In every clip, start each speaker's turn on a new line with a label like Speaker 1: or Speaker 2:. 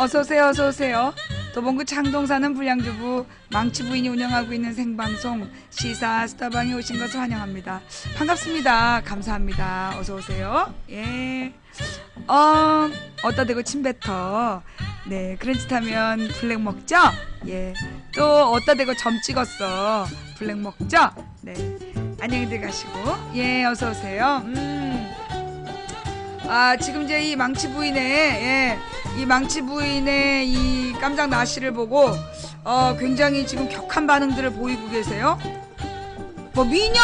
Speaker 1: 어서오세요, 어서오세요. 도봉구 창동 사는 불량주부 망치 부인이 운영하고 있는 생방송 시사 스타방에 오신 것을 환영합니다. 반갑습니다. 감사합니다. 어서오세요. 예. 어따 대고 침뱉어. 네, 그런 짓 하면 블랙 먹죠? 예. 또 어따 대고 점 찍었어. 블랙 먹죠? 네. 안녕히들 가시고. 예, 어서오세요. 지금 이제 이 망치 부인의, 예, 이 망치 부인의 이 깜짝 나시를 보고, 굉장히 지금 격한 반응들을 보이고 계세요. 뭐, 미녀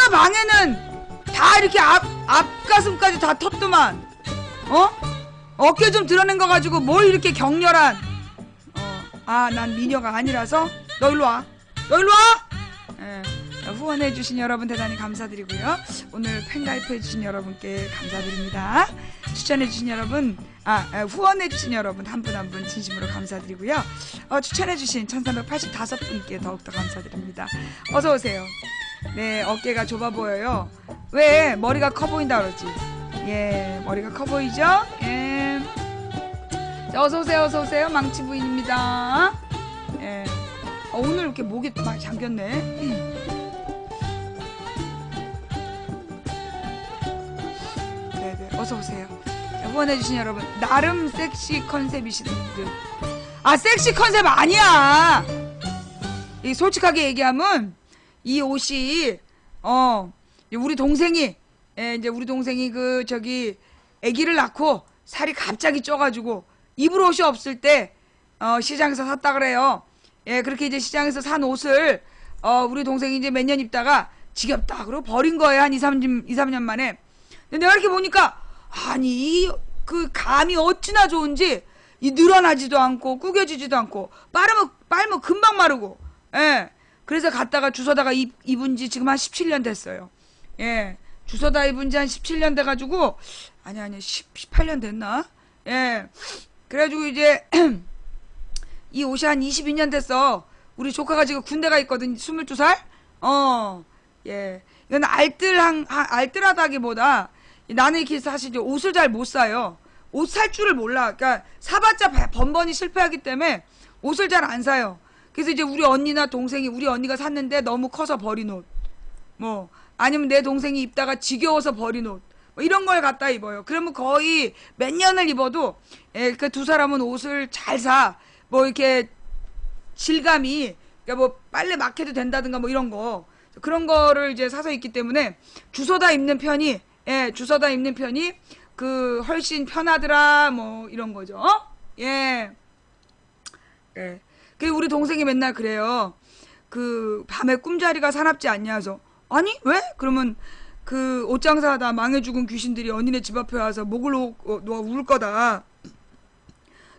Speaker 1: 방에는 다 이렇게 앞가슴까지 다 텄더만, 어깨 좀 드러낸 거 가지고 뭘 이렇게 격렬한, 난 미녀가 아니라서, 너 일로 와. 예. 후원해주신 여러분 대단히 감사드리고요. 오늘 팬가입해주신 여러분께 감사드립니다. 추천해주신 여러분, 후원해주신 여러분 한 분 한 분 진심으로 감사드리고요. 추천해주신 1385분께 더욱더 감사드립니다. 어서오세요. 네, 어깨가 좁아 보여요. 왜? 머리가 커 보인다 그러지. 예, 머리가 커 보이죠? 예. 자, 어서오세요. 망치 부인입니다. 예. 오늘 이렇게 목이 많이 잠겼네. 어서오세요. 후원해주신 여러분, 나름 섹시 컨셉이신 분들. 섹시 컨셉 아니야! 솔직하게 얘기하면, 이 옷이, 우리 동생이, 우리 동생이 아기를 낳고, 살이 갑자기 쪄가지고, 입을 옷이 없을 때, 시장에서 샀다 그래요. 예, 그렇게 이제 시장에서 산 옷을, 우리 동생이 이제 몇 년 입다가, 지겹다. 그러고 버린 거예요. 한 2, 3년 만에. 근데 내가 이렇게 보니까, 그 감이 어찌나 좋은지 늘어나지도 않고 구겨지지도 않고 빨면 금방 마르고. 예. 그래서 갔다가 주워다가 입은 지 지금 한 17년 됐어요. 예. 주워다 입은 지 한 17년 돼가지고 아니 18년 됐나? 예. 그래가지고 이제 이 옷이 한 22년 됐어. 우리 조카가 지금 군대가 있거든. 22살? 예. 이건 알뜰하다기보다 나는 이렇게 사실 옷을 잘 못 사요. 옷 살 줄을 몰라. 그러니까 사봤자 번번이 실패하기 때문에 옷을 잘 안 사요. 그래서 이제 우리 언니가 샀는데 너무 커서 버린 옷. 뭐 아니면 내 동생이 입다가 지겨워서 버린 옷. 뭐 이런 걸 갖다 입어요. 그러면 거의 몇 년을 입어도 그 두 사람은 옷을 잘 사. 뭐 이렇게 질감이 그러니까 뭐 빨래 막 해도 된다든가 뭐 이런 거. 그런 거를 이제 사서 입기 때문에 주워다 입는 편이 훨씬 편하더라, 뭐, 이런 거죠. 예. 예. 우리 동생이 맨날 그래요. 밤에 꿈자리가 사납지 않냐 해서, 아니, 왜? 그러면, 옷장사 하다 망해 죽은 귀신들이 언니네 집 앞에 와서 목을 놓아 울 거다.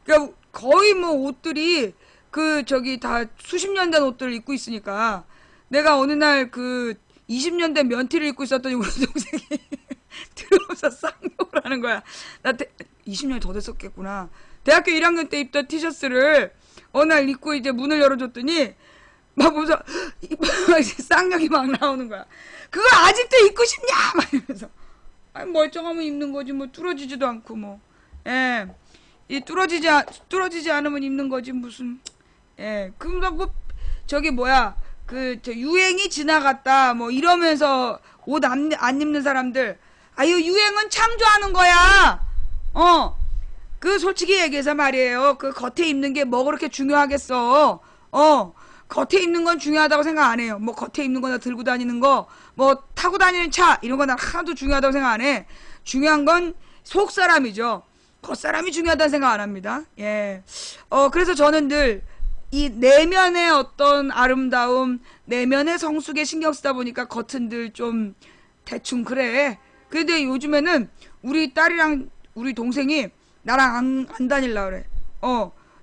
Speaker 1: 그러니까 거의 뭐 옷들이, 다 수십 년 된 옷들을 입고 있으니까, 내가 어느 날 20년 된 면티를 입고 있었더니 우리 동생이 들어오면서 쌍욕을 하는 거야. 20년이 더 됐었겠구나. 대학교 1학년 때 입던 티셔츠를 어느 날 입고 이제 문을 열어줬더니 막 보면서 쌍욕이 막 나오는 거야. 그걸 아직도 입고 싶냐? 막 이러면서. 아니, 멀쩡하면 입는 거지 뭐 뚫어지지도 않고 뭐. 예. 뚫어지지 않으면 입는 거지 무슨. 예. 유행이 지나갔다 뭐 이러면서 옷 안 입는 사람들, 유행은 창조하는 거야. 솔직히 얘기해서 말이에요. 겉에 입는 게 뭐 그렇게 중요하겠어. 겉에 입는 건 중요하다고 생각 안 해요. 뭐 겉에 입는 거나 들고 다니는 거, 뭐 타고 다니는 차 이런 거 난 하나도 중요하다고 생각 안 해. 중요한 건 속사람이죠. 겉사람이 중요하다는 생각 안 합니다. 예. 그래서 저는 늘 이 내면의 어떤 아름다움, 내면의 성숙에 신경 쓰다 보니까 겉은 늘 좀 대충 그래. 근데 요즘에는 우리 딸이랑 우리 동생이 나랑 안 다닐라 그래.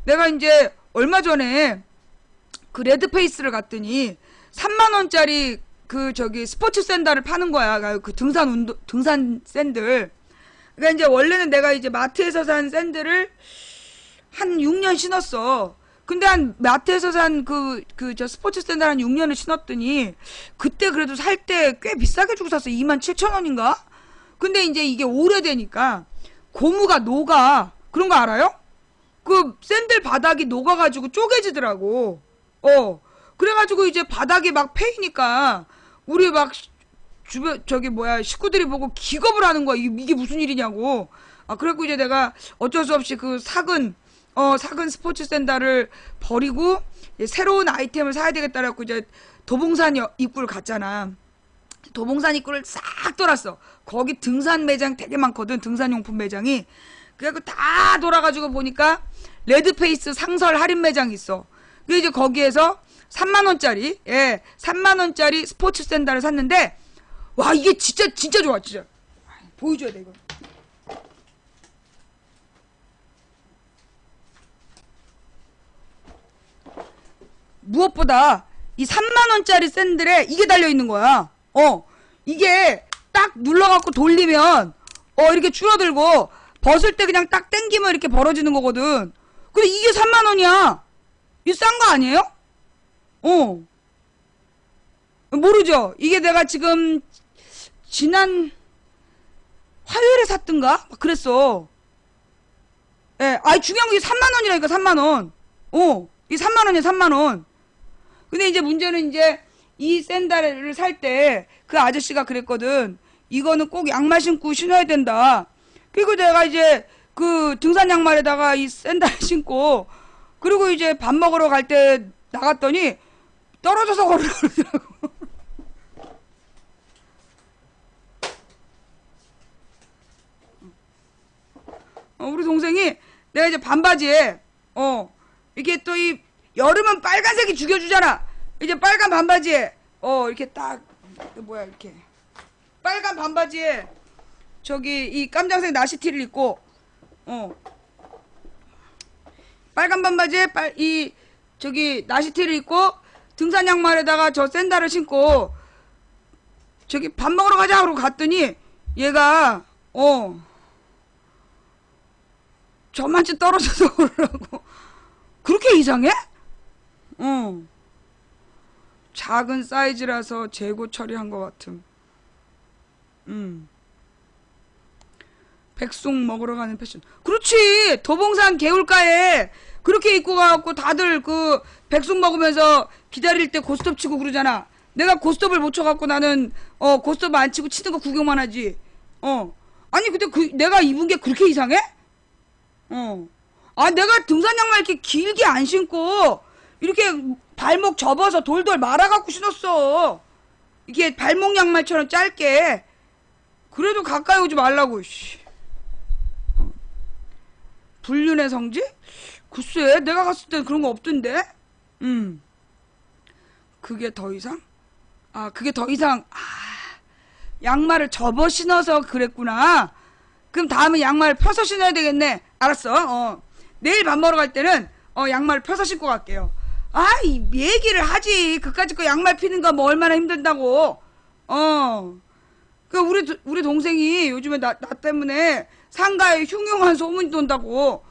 Speaker 1: 내가 이제 얼마 전에 레드페이스를 갔더니 3만원짜리 스포츠 샌들을 파는 거야. 등산 샌들. 그러니까 이제 원래는 내가 이제 마트에서 산 샌들을 한 6년 신었어. 근데 마트에서 산 스포츠 샌들 한 6년을 신었더니, 그때 그래도 살 때 꽤 비싸게 주고 샀어. 27,000원인가? 근데 이제 이게 오래되니까, 고무가 녹아. 그런 거 알아요? 그 샌들 바닥이 녹아가지고 쪼개지더라고. 그래가지고 이제 바닥이 막 패이니까 우리 막 주변 저기 뭐야 식구들이 보고 기겁을 하는 거야. 이게 무슨 일이냐고. 그래갖고 이제 내가 어쩔 수 없이 그 삭은 스포츠 샌들을 버리고 새로운 아이템을 사야 되겠다 그래갖고 이제 도봉산 입구를 갔잖아. 도봉산 입구를 싹 돌았어. 거기 등산 매장 되게 많거든. 등산용품 매장이. 그래갖고 다 돌아가지고 보니까 레드페이스 상설 할인 매장이 있어. 그래서 이제 거기에서 3만원짜리 3만원짜리 스포츠 샌들을 샀는데 와 이게 진짜 좋아. 진짜 보여줘야 돼 이거. 무엇보다 이 3만원짜리 샌들에 이게 달려있는 거야. 이게 딱 눌러갖고 돌리면 이렇게 줄어들고 벗을 때 그냥 딱 당기면 이렇게 벌어지는 거거든. 근데 이게 3만원이야. 이거 싼 거 아니에요? 모르죠. 이게 내가 지금 지난 화요일에 샀던가? 막 그랬어. 중요한 게 3만원이라니까 3만원. 이게 3만원이야 3만원. 근데 이제 문제는 이제 이 샌들을 살 때 그 아저씨가 그랬거든. 이거는 꼭 양말 신고 신어야 된다. 그리고 내가 이제 그 등산 양말에다가 이 샌들 신고 그리고 이제 밥 먹으러 갈 때 나갔더니 떨어져서 걸으라고. 우리 동생이 내가 이제 반바지에 이게 또 이 여름은 빨간색이 죽여주잖아. 이제 빨간 반바지에 이렇게 딱 뭐야 이렇게 빨간 반바지에 저기 이 깜장색 나시티를 입고 빨간 반바지에 이 저기 나시티를 입고 등산 양말에다가 저 샌들을 신고 저기 밥 먹으러 가자 그러고 갔더니 얘가 저만치 떨어져서 그러라고. 그렇게 이상해? 작은 사이즈라서 재고 처리한 것 같음. 백숙 먹으러 가는 패션. 그렇지. 도봉산 개울가에 그렇게 입고 가갖고 다들 그 백숙 먹으면서 기다릴 때 고스톱 치고 그러잖아. 내가 고스톱을 못 쳐갖고 나는 고스톱 안 치고 치는 거 구경만 하지. 아니 근데 내가 입은 게 그렇게 이상해? 내가 등산 양말 이렇게 길게 안 신고 이렇게 발목 접어서 돌돌 말아갖고 신었어. 이게 발목 양말처럼 짧게. 그래도 가까이 오지 말라고. 불륜의 성지? 글쎄 내가 갔을 때 그런 거 없던데. 그게 더 이상? 그게 더 이상. 양말을 접어 신어서 그랬구나. 그럼 다음에 양말 펴서 신어야 되겠네. 알았어. 내일 밥 먹으러 갈 때는 양말을 펴서 신고 갈게요. 이 얘기를 하지. 그까짓 거 양말 피는 거 뭐 얼마나 힘든다고. 그 우리 동생이 요즘에 나 때문에 상가에 흉흉한 소문이 돈다고.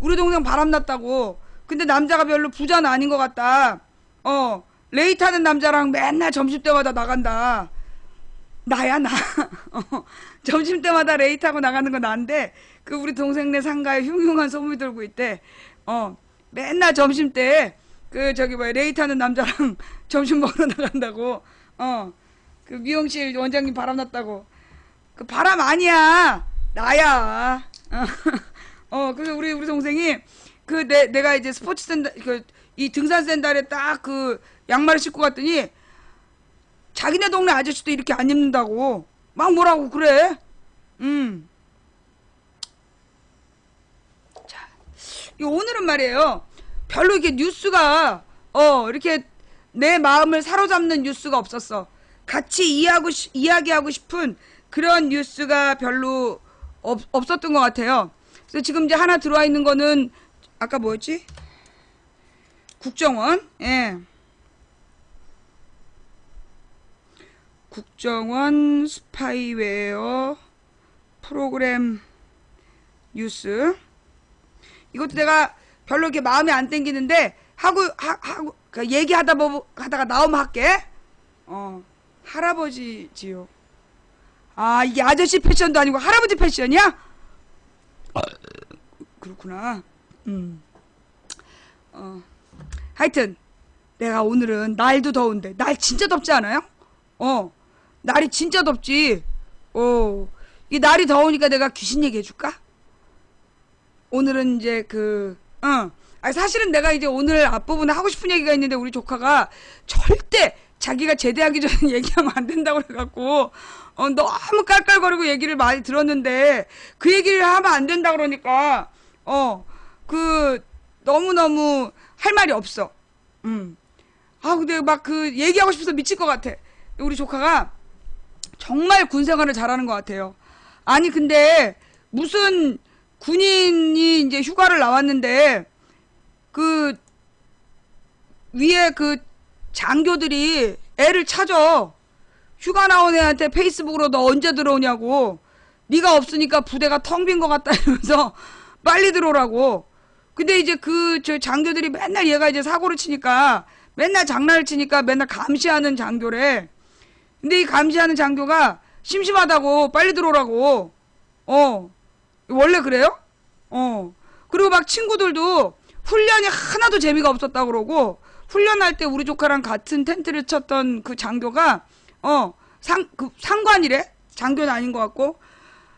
Speaker 1: 우리 동생 바람났다고. 근데 남자가 별로 부자는 아닌 것 같다. 레이트하는 남자랑 맨날 점심때마다 나간다. 나야 나. 점심때마다 레이트하고 나가는 건 난데 그 우리 동생네 상가에 흉흉한 소문이 돌고 있대. 맨날 점심때 그 저기 뭐야 레이트하는 남자랑 점심 먹으러 나간다고. 그 미용실 원장님 바람났다고. 그 바람 아니야. 나야. 그래서 우리 동생이 내가 이제 스포츠 샌들 이 등산 샌들에 딱 그 양말을 신고 갔더니 자기네 동네 아저씨도 이렇게 안 입는다고 막 뭐라고 그래. 자, 오늘은 말이에요. 별로 이렇게 뉴스가 이렇게 내 마음을 사로잡는 뉴스가 없었어. 같이 이야기하고 싶은 그런 뉴스가 별로 없었던 것 같아요. 그래서 지금 이제 하나 들어와 있는 거는 아까 뭐였지? 국정원. 국정원 스파이웨어 프로그램 뉴스. 이것도 내가 별로 이렇게 마음에 안 땡기는데 하고 얘기하다가 나오면 할게. 할아버지지요. 이게 아저씨 패션도 아니고 할아버지 패션이야? 그렇구나. 하여튼 내가 오늘은 날도 더운데 날 진짜 덥지 않아요? 날이 진짜 덥지. 이 날이 더우니까 내가 귀신 얘기해 줄까? 오늘은 이제 사실은 내가 이제 오늘 앞부분에 하고 싶은 얘기가 있는데 우리 조카가 절대 자기가 제대하기 전에 얘기하면 안 된다고 그래갖고 너무 깔깔거리고 얘기를 많이 들었는데 그 얘기를 하면 안 된다 그러니까 너무너무 할 말이 없어. 근데 막 얘기하고 싶어서 미칠 것 같아. 우리 조카가 정말 군 생활을 잘하는 것 같아요. 아니 근데 무슨 군인이 이제 휴가를 나왔는데 위에 장교들이 애를 찾아. 휴가 나온 애한테 페이스북으로 너 언제 들어오냐고. 네가 없으니까 부대가 텅 빈 것 같다 이러면서 빨리 들어오라고. 근데 이제 저 장교들이 맨날 얘가 이제 사고를 치니까 맨날 장난을 치니까 맨날 감시하는 장교래. 근데 이 감시하는 장교가 심심하다고 빨리 들어오라고. 원래 그래요? 그리고 막 친구들도 훈련이 하나도 재미가 없었다 그러고 훈련할 때 우리 조카랑 같은 텐트를 쳤던 그 장교가 상관이래? 장교는 아닌 것 같고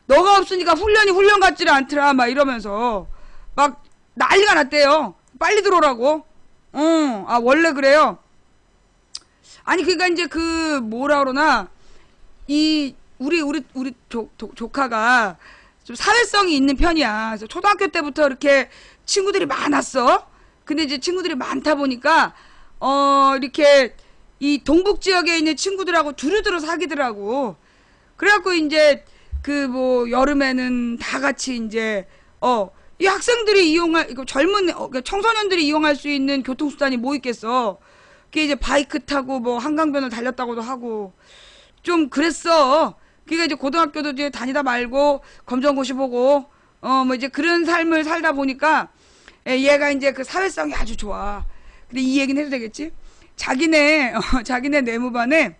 Speaker 1: 너가 없으니까 훈련이 훈련 같지를 않더라 막 이러면서 막 난리가 났대요. 빨리 들어오라고. 원래 그래요. 아니 그러니까 이제 뭐라 그러나 우리 조카가 좀 사회성이 있는 편이야. 그래서 초등학교 때부터 이렇게 친구들이 많았어. 근데 이제 친구들이 많다 보니까 이렇게 이 동북 지역에 있는 친구들하고 두루두루 사귀더라고. 그래갖고 이제 여름에는 다 같이 이제 이 학생들이 이용할 젊은 청소년들이 이용할 수 있는 교통수단이 뭐 있겠어. 그게 이제 바이크 타고 뭐 한강변을 달렸다고도 하고 좀 그랬어. 그러니까 이제 고등학교도 이제 다니다 말고 검정고시 보고 뭐 이제 그런 삶을 살다 보니까 얘가 이제 사회성이 아주 좋아. 근데 이 얘기는 해도 되겠지? 자기네 내무반에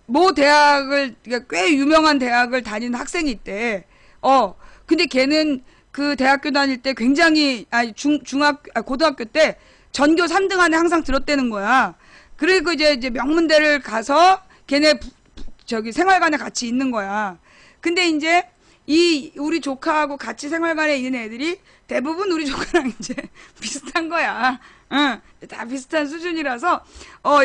Speaker 1: 모 대학을 그러니까 꽤 유명한 대학을 다니는 학생이 있대. 근데 걔는 그 대학교 다닐 때 굉장히 고등학교 때 전교 3등 안에 항상 들었다는 거야. 그리고 이제 명문대를 가서 걔네 생활관에 같이 있는 거야. 근데 이제 우리 조카하고 같이 생활관에 있는 애들이 대부분 우리 조카랑 이제 비슷한 거야. 다 비슷한 수준이라서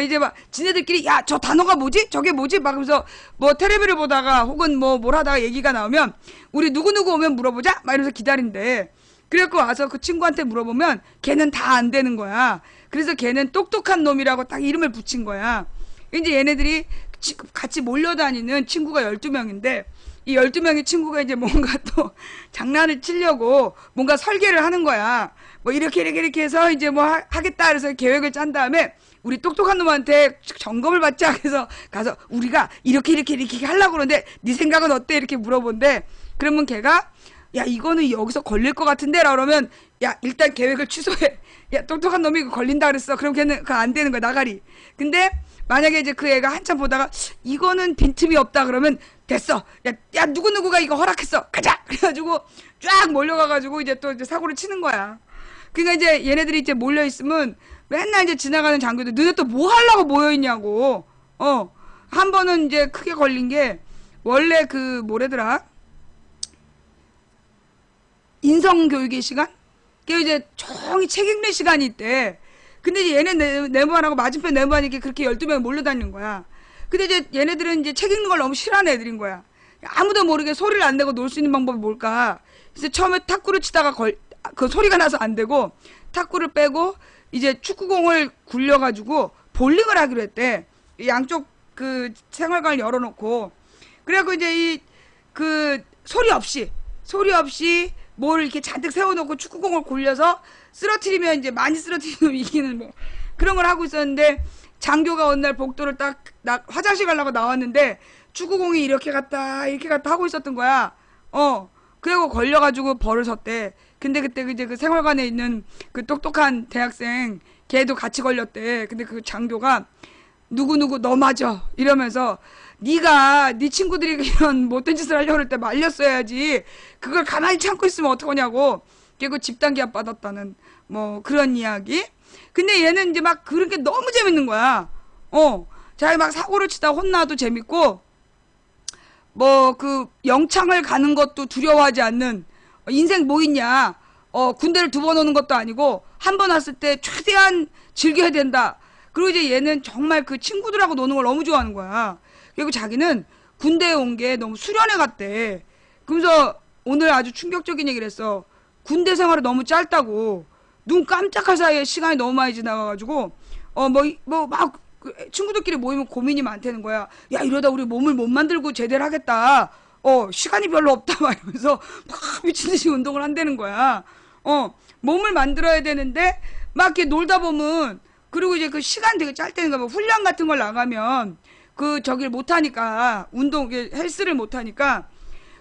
Speaker 1: 이제 막 지네들끼리 야 저 단어가 뭐지? 저게 뭐지? 막 그러면서 뭐 테레비를 보다가 혹은 뭘 하다가 얘기가 나오면 우리 누구누구 오면 물어보자? 막 이러면서 기다린대. 그래갖고 와서 그 친구한테 물어보면 걔는 다 안 되는 거야. 그래서 걔는 똑똑한 놈이라고 딱 이름을 붙인 거야. 이제 얘네들이 같이 몰려다니는 친구가 12명인데 이 12명의 친구가 이제 뭔가 또 장난을 치려고 뭔가 설계를 하는 거야. 뭐 이렇게 해서 이제 뭐 하겠다 그래서 계획을 짠 다음에 우리 똑똑한 놈한테 점검을 받자. 그래서 가서 우리가 이렇게 하려고 그러는데 네 생각은 어때? 이렇게 물어본대. 그러면 걔가 야 이거는 여기서 걸릴 것 같은데 라고 그러면 야 일단 계획을 취소해. 야 똑똑한 놈이 걸린다 그랬어. 그럼 걔는 그거 안 되는 거야. 나가리. 근데 만약에 이제 그 애가 한참 보다가 이거는 빈틈이 없다 그러면 됐어. 야 누구누구가 이거 허락했어. 가자. 그래가지고 쫙 몰려가가지고 이제 또 이제 사고를 치는 거야. 그러니까 이제 얘네들이 이제 몰려 있으면 맨날 이제 지나가는 장교들 너네 또 뭐 하려고 모여 있냐고. 한 번은 이제 크게 걸린 게 원래 뭐래더라? 인성교육의 시간? 그게 이제 조용히 책 읽는 시간이 있대. 근데 이제 얘네 내무반하고 맞은편 내무반이 그렇게 12명 몰려다니는 거야. 근데 이제 얘네들은 이제 책 읽는 걸 너무 싫어하는 애들인 거야. 아무도 모르게 소리를 안 내고 놀 수 있는 방법이 뭘까? 그래서 처음에 탁구를 치다가 그 소리가 나서 안 되고 탁구를 빼고 이제 축구공을 굴려가지고 볼링을 하기로 했대. 양쪽 생활관을 열어놓고. 그래갖고 이제 소리 없이 뭘 이렇게 잔뜩 세워놓고 축구공을 굴려서 쓰러트리면 이제 많이 쓰러트리면 이기는 뭐 그런 걸 하고 있었는데 장교가 어느 날 복도를 딱 화장실 가려고 나왔는데 축구공이 이렇게 갔다 하고 있었던 거야. 그리고 걸려가지고 벌을 섰대. 근데 그때 이제 그 생활관에 있는 그 똑똑한 대학생 걔도 같이 걸렸대. 근데 그 장교가 누구누구 너 맞아 이러면서 네가 네 친구들이 이런 못된 짓을 하려고 할 때 말렸어야지. 그걸 가만히 참고 있으면 어떡하냐고. 그리고 집단 기합 받았다는 뭐 그런 이야기. 근데 얘는 이제 막 그런 게 너무 재밌는 거야. 자기 막 사고를 치다 혼나도 재밌고, 뭐 그 영창을 가는 것도 두려워하지 않는, 인생 뭐 있냐. 군대를 2번 오는 것도 아니고 한 번 왔을 때 최대한 즐겨야 된다. 그리고 이제 얘는 정말 그 친구들하고 노는 걸 너무 좋아하는 거야. 그리고 자기는 군대에 온 게 너무 수련회 같대. 그러면서 오늘 아주 충격적인 얘기를 했어. 군대 생활이 너무 짧다고. 눈 깜짝할 사이에 시간이 너무 많이 지나가가지고 막 친구들끼리 모이면 고민이 많다는 거야. 야, 이러다 우리 몸을 못 만들고 제대로 하겠다. 시간이 별로 없다 막 이러면서 막 미친듯이 운동을 한다는 거야. 몸을 만들어야 되는데 막 이렇게 놀다 보면, 그리고 이제 그 시간 되게 짧다는 거야. 뭐 훈련 같은 걸 나가면 그 저기를 못하니까, 운동 헬스를 못하니까.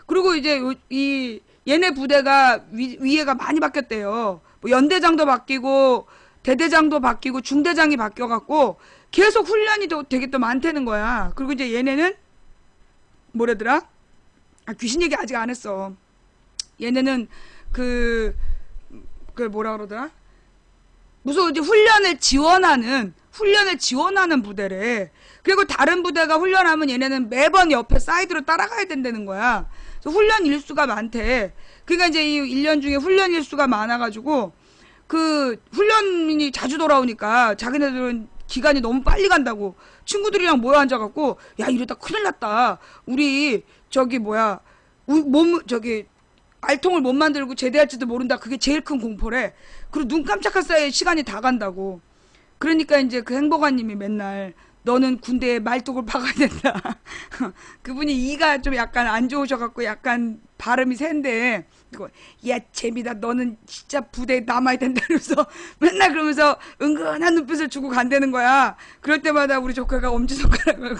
Speaker 1: 그리고 이제 얘네 부대가 위에가 많이 바뀌었대요. 뭐 연대장도 바뀌고 대대장도 바뀌고 중대장이 바뀌어갖고 계속 훈련이 되게 또 많다는 거야. 그리고 이제 얘네는 뭐라더라? 귀신 얘기 아직 안 했어. 얘네는 그 뭐라 그러더라? 무슨 이제 훈련을 지원하는 부대래. 그리고 다른 부대가 훈련하면 얘네는 매번 옆에 사이드로 따라가야 된다는 거야. 그래서 훈련 일수가 많대. 그러니까 이제 이 1년 중에 훈련 일수가 많아가지고 그 훈련이 자주 돌아오니까 자기네들은 기간이 너무 빨리 간다고 친구들이랑 모여 앉아갖고, 야, 이러다 큰일 났다. 우리 알통을 못 만들고 제대할지도 모른다. 그게 제일 큰 공포래. 그리고 눈 깜짝할 사이에 시간이 다 간다고. 그러니까 이제 그 행보관님이 맨날 너는 군대에 말뚝을 박아야 된다. 그분이 이가 좀 약간 안 좋으셔갖고 약간 발음이 센데, 야, 재미다. 너는 진짜 부대에 남아야 된다. 그러면서 맨날 그러면서 은근한 눈빛을 주고 간다는 거야. 그럴 때마다 우리 조카가 엄지손가락을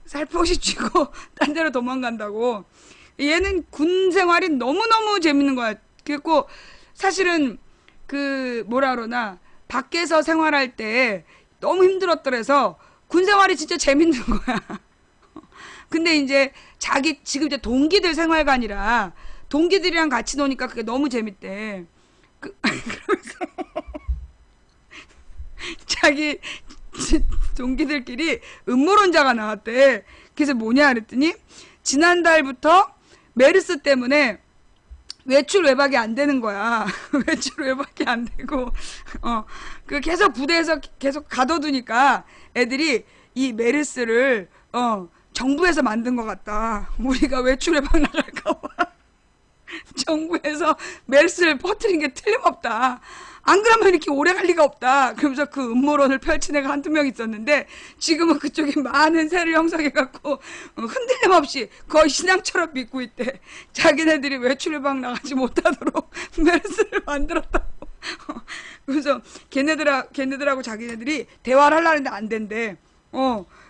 Speaker 1: 살포시 쥐고 딴 데로 도망간다고. 얘는 군 생활이 너무너무 재밌는 거야. 그래갖고 사실은 그 뭐라 그러나 밖에서 생활할 때 너무 힘들었더래서 군 생활이 진짜 재밌는 거야. 근데 이제 지금 이제 동기들 생활관이라 동기들이랑 같이 노니까 그게 너무 재밌대. 그러면서 자기 동기들끼리 음모론자가 나왔대. 그래서 뭐냐 그랬더니 지난달부터 메르스 때문에 외출 외박이 안 되는 거야. 외출 외박이 안 되고, 그 계속 부대에서 계속 가둬두니까 애들이 이 메르스를, 정부에서 만든 것 같다. 우리가 외출 외박 나갈까봐. 정부에서 메르스를 퍼뜨린 게 틀림없다. 안 그러면 이렇게 오래 갈 리가 없다. 그러면서 그 음모론을 펼친 애가 한두 명 있었는데 지금은 그쪽에 많은 세를 형성해갖고 흔들림 없이 거의 신앙처럼 믿고 있대. 자기네들이 외출 외박 나가지 못하도록 메르스를 만들었다고. 그래서 걔네들하고 자기네들이 대화를 하려고 했는데 안 된대.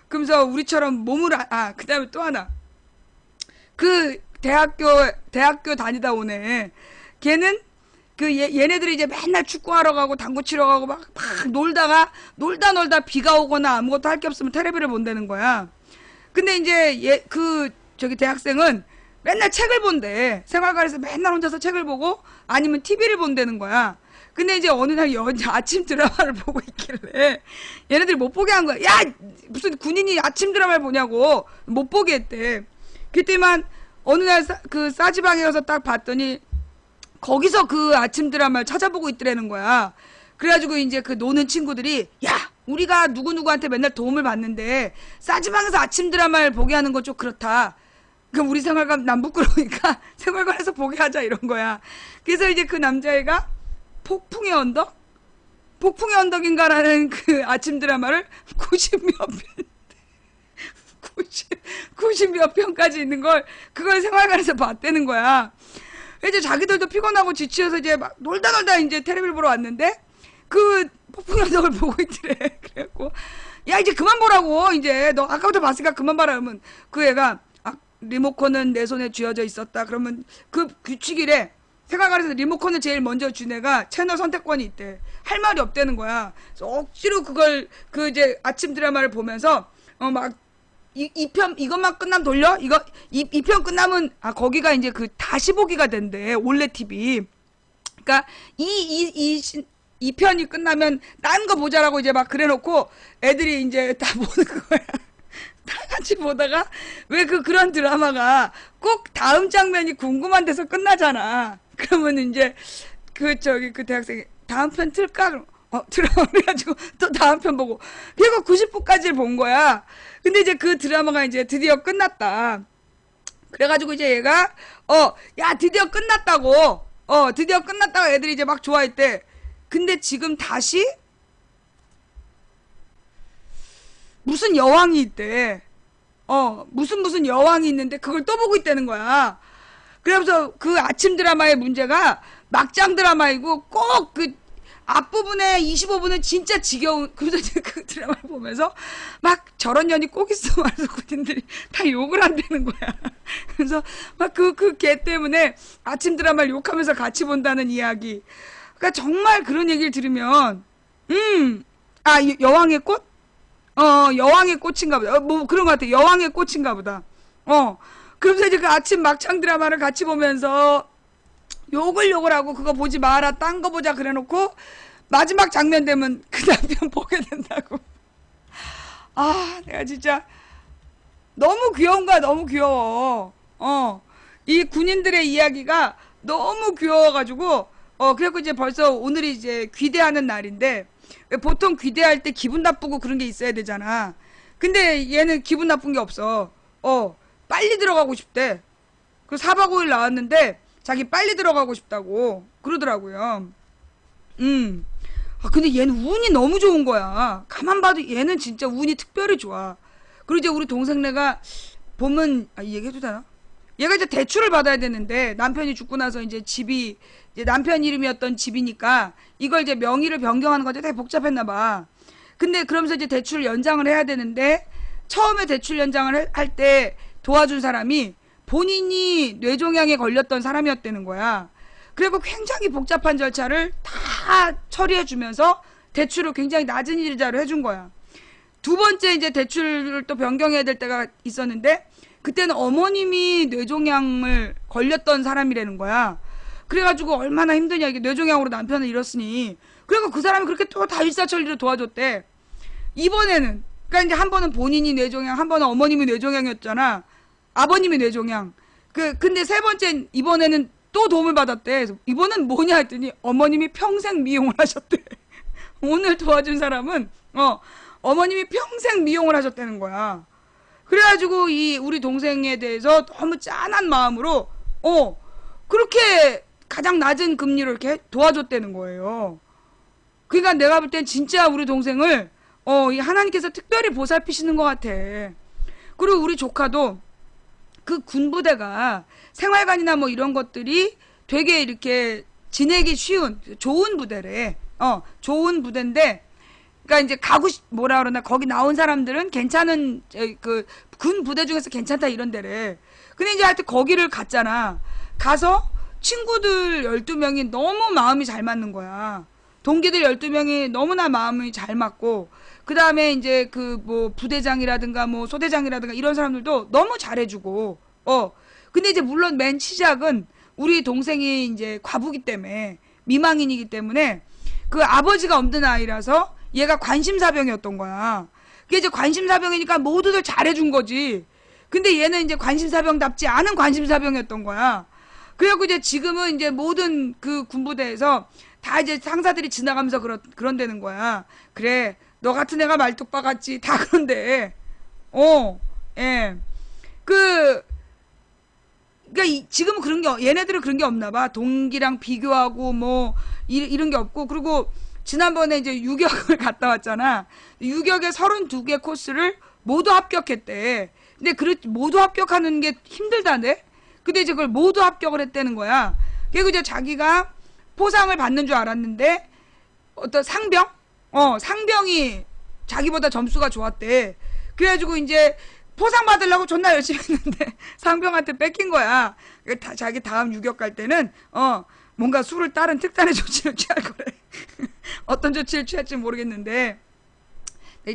Speaker 1: 그러면서 우리처럼 몸을 그 다음에 또 하나. 그 대학교 다니다 오네. 걔는 얘네들이 이제 맨날 축구하러 가고 당구 치러 가고 막 놀다 비가 오거나 아무것도 할 게 없으면 텔레비를 본다는 거야. 근데 이제 저기 대학생은 맨날 책을 본대. 생활관에서 맨날 혼자서 책을 보고 아니면 TV를 본다는 거야. 근데 이제 어느 날 아침 드라마를 보고 있길래 얘네들이 못 보게 한 거야. 야, 무슨 군인이 아침 드라마를 보냐고. 못 보게 했대. 그때만 어느 날 그 싸지방에 가서 딱 봤더니 거기서 그 아침 드라마를 찾아보고 있더라는 거야. 그래가지고 이제 그 노는 친구들이, 야, 우리가 누구누구한테 맨날 도움을 받는데 싸지방에서 아침 드라마를 보게 하는 건 좀 그렇다. 그럼 우리 생활관 난 부끄러우니까 생활관에서 보게 하자 이런 거야. 그래서 이제 그 남자애가 폭풍의 언덕인가라는 그 아침 드라마를 90몇 편까지 있는 걸 그걸 생활관에서 봤다는 거야. 이제 자기들도 피곤하고 지치어서 이제 막 놀다 이제 텔레비를 보러 왔는데 그 폭풍의 언덕을 보고 있더래. 그래갖고 야, 이제 그만 보라고. 이제 너 아까부터 봤으니까 그만 봐라. 그러면 그 애가 리모컨은 내 손에 쥐어져 있었다. 그러면 그 규칙이래. 생활관에서 리모컨을 제일 먼저 준 애가 채널 선택권이 있대. 할 말이 없다는 거야. 그래서 억지로 그걸 이제 아침 드라마를 보면서 막 이 편 이것만 끝나면 돌려? 이거 이 편 끝나면 거기가 이제 그 다시 보기가 된대. 올레 TV. 그러니까 이 편이 끝나면 딴 거 보자라고 이제 막 그래 놓고 애들이 이제 다 보는 거야. 다 같이 보다가 왜 그런 드라마가 꼭 다음 장면이 궁금한 데서 끝나잖아. 그러면 이제 그 대학생이 다음 편 틀까? 그럼 드라마 그래가지고 또 다음 편 보고 결국 90분까지를 본 거야. 근데 이제 그 드라마가 이제 드디어 끝났다. 그래가지고 이제 얘가 야 드디어 끝났다고 드디어 끝났다고 애들이 이제 막 좋아했대. 근데 지금 다시 무슨 여왕이 있대. 무슨 여왕이 있는데 그걸 또 보고 있다는 거야. 그래서 그 아침 드라마의 문제가 막장 드라마이고 꼭 그 앞부분에 25분은 진짜 지겨운. 그래서 이제 그 드라마를 보면서 막 저런 년이 꼭 있어 말해서 군인들이 다 욕을 한다는 거야. 그래서 막 그 걔 때문에 아침 드라마를 욕하면서 같이 본다는 이야기. 그러니까 정말 그런 얘기를 들으면 여왕의 꽃? 여왕의 꽃인가 보다. 뭐 그런 것 같아. 여왕의 꽃인가 보다. 그러면서 이제 그 아침 막장 드라마를 같이 보면서 욕을 하고 그거 보지 마라, 딴 거 보자 그래 놓고 마지막 장면 되면 그 남편 보게 된다고. 내가 진짜 너무 귀여운 거야. 너무 귀여워. 이 군인들의 이야기가 너무 귀여워가지고 그래갖고 이제 벌써 오늘이 이제 귀대하는 날인데 보통 귀대할 때 기분 나쁘고 그런 게 있어야 되잖아. 근데 얘는 기분 나쁜 게 없어. 빨리 들어가고 싶대. 그 4박 5일 나왔는데 자기 빨리 들어가고 싶다고 그러더라고요. 근데 얘는 운이 너무 좋은 거야. 가만 봐도 얘는 진짜 운이 특별히 좋아. 그리고 이제 우리 동생네가 보면 이 얘기해도 되나? 얘가 이제 대출을 받아야 되는데 남편이 죽고 나서 이제 집이 이제 남편 이름이었던 집이니까 이걸 이제 명의를 변경하는 것도 되게 복잡했나 봐. 근데 그러면서 이제 대출 연장을 해야 되는데 처음에 대출 연장을 할 때 도와준 사람이 본인이 뇌종양에 걸렸던 사람이었다는 거야. 그리고 굉장히 복잡한 절차를 다 처리해주면서 대출을 굉장히 낮은 이자로 해준 거야. 두 번째 이제 대출을 또 변경해야 될 때가 있었는데 그때는 어머님이 뇌종양을 걸렸던 사람이라는 거야. 그래가지고 얼마나 힘드냐 이게 뇌종양으로 남편을 잃었으니. 그리고 그 사람이 그렇게 또 다 일사천리로 도와줬대. 이번에는 그러니까 이제 한 번은 본인이 뇌종양, 한 번은 어머님이 뇌종양이었잖아. 아버님이 뇌종양. 근데 세 번째 이번에는 또 도움을 받았대. 그래서 이번엔 뭐냐 했더니 어머님이 평생 미용을 하셨대. 오늘 도와준 사람은 어머님이 평생 미용을 하셨다는 거야. 그래가지고 이 우리 동생에 대해서 너무 짠한 마음으로 그렇게 가장 낮은 금리로 이렇게 도와줬다는 거예요. 그러니까 내가 볼 땐 진짜 우리 동생을 이 하나님께서 특별히 보살피시는 것 같아. 그리고 우리 조카도 그 군부대가 생활관이나 뭐 이런 것들이 되게 이렇게 지내기 쉬운 좋은 부대래. 좋은 부대인데 그러니까 이제 뭐라 그러나 거기 나온 사람들은 괜찮은 그 군 부대 중에서 괜찮다 이런 데래. 근데 이제 하여튼 거기를 갔잖아. 가서 친구들 12명이 너무 마음이 잘 맞는 거야. 동기들 12명이 너무나 마음이 잘 맞고 그 다음에 이제 그 뭐 부대장이라든가 뭐 소대장이라든가 이런 사람들도 너무 잘해주고 근데 이제 물론 맨 시작은 우리 동생이 이제 과부기 때문에 미망인이기 때문에 그 아버지가 없는 아이라서 얘가 관심사병이었던 거야. 그게 이제 관심사병이니까 모두들 잘해준 거지. 근데 얘는 이제 관심사병답지 않은 관심사병이었던 거야. 그래갖고 이제 지금은 이제 모든 그 군부대에서 다 이제 상사들이 지나가면서 그런다는 거야. 그래, 너 같은 애가 말뚝박 같지. 다 그런데. 예. 그러니까 지금은 그런 게 얘네들은 그런 게 없나 봐. 동기랑 비교하고 뭐 이런 게 없고. 그리고 지난번에 이제 유격을 갔다 왔잖아. 유격의 32개 코스를 모두 합격했대. 근데 모두 합격하는 게 힘들다네. 근데 이제 그걸 모두 합격을 했다는 거야. 그리고 이제 자기가 포상을 받는 줄 알았는데 어떤 상병이 자기보다 점수가 좋았대. 그래가지고 이제 포상 받으려고 존나 열심히 했는데 상병한테 뺏긴 거야. 자기 다음 유격 갈 때는 뭔가 술을 따른 특단의 조치를 취할 거래. 어떤 조치를 취할지 모르겠는데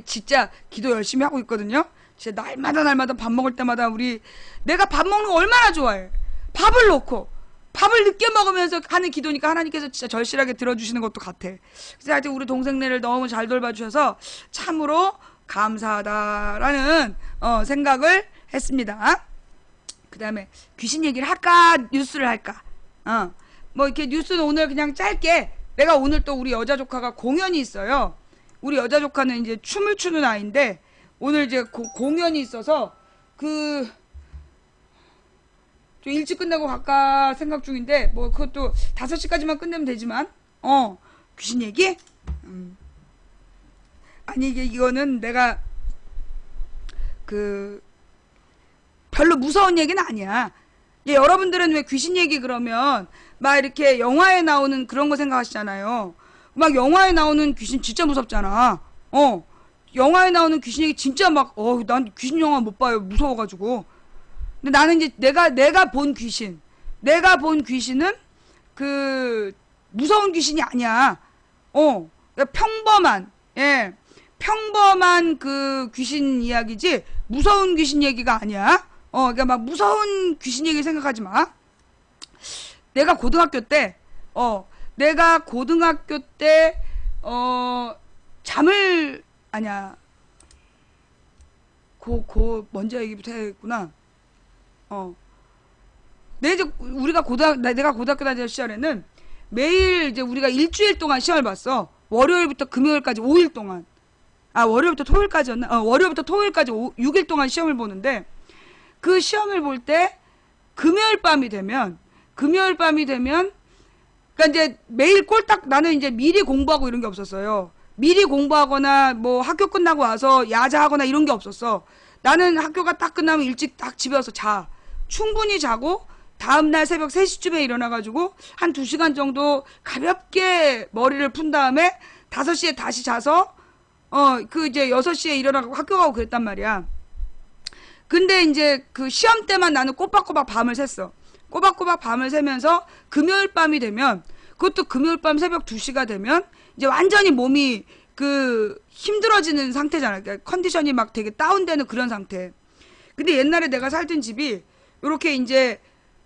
Speaker 1: 진짜 기도 열심히 하고 있거든요. 진짜 날마다 밥 먹을 때마다 내가 밥 먹는 거 얼마나 좋아해. 밥을 놓고 밥을 늦게 먹으면서 하는 기도니까 하나님께서 진짜 절실하게 들어주시는 것도 같아. 그래서 하여튼 우리 동생네를 너무 잘 돌봐주셔서 참으로 감사하다라는 생각을 했습니다. 그 다음에 귀신 얘기를 할까 뉴스를 할까. 뭐 이렇게 뉴스는 오늘 그냥 짧게, 내가 오늘 또 우리 여자 조카가 공연이 있어요. 우리 여자 조카는 이제 춤을 추는 아이인데 오늘 이제 공연이 있어서 좀 일찍 끝내고 갈까 생각 중인데, 뭐 그것도 5시까지만 끝내면 되지만 귀신 얘기? 아니 이거는 내가 별로 무서운 얘기는 아니야. 여러분들은 왜 귀신 얘기 그러면 막 이렇게 영화에 나오는 그런 거 생각하시잖아요. 막 영화에 나오는 귀신 진짜 무섭잖아. 영화에 나오는 귀신 얘기 진짜 난 귀신 영화 못 봐요. 무서워가지고. 근데 나는 이제 내가 본 귀신은 무서운 귀신이 아니야. 평범한 그 귀신 이야기지 무서운 귀신 얘기가 아니야. 그러니까 막 무서운 귀신 얘기 생각하지 마. 내가 고등학교 때 잠을 아니야. 먼저 얘기부터 해야겠구나. 내가 고등학교 다닐 시절에는 매일 이제 우리가 일주일 동안 시험을 봤어. 월요일부터 금요일까지 5일 동안. 월요일부터 토요일까지였나? 월요일부터 토요일까지 6일 동안 시험을 보는데, 그 시험을 볼 때 금요일 밤이 되면 그러니까 이제 매일 꼴딱, 나는 이제 미리 공부하고 이런 게 없었어요. 미리 공부하거나 뭐 학교 끝나고 와서 야자하거나 이런 게 없었어. 나는 학교가 딱 끝나면 일찍 딱 집에 와서 충분히 자고 다음날 새벽 3시쯤에 일어나가지고 한 2시간 정도 가볍게 머리를 푼 다음에 5시에 다시 자서 이제 6시에 일어나고 학교 가고 그랬단 말이야. 근데 이제 그 시험 때만 나는 꼬박꼬박 밤을 샜어. 꼬박꼬박 밤을 새면서 금요일 밤이 되면, 그것도 금요일 밤 새벽 2시가 되면 이제 완전히 몸이 힘들어지는 상태잖아. 그러니까 컨디션이 막 되게 다운되는 그런 상태. 근데 옛날에 내가 살던 집이 요렇게 이제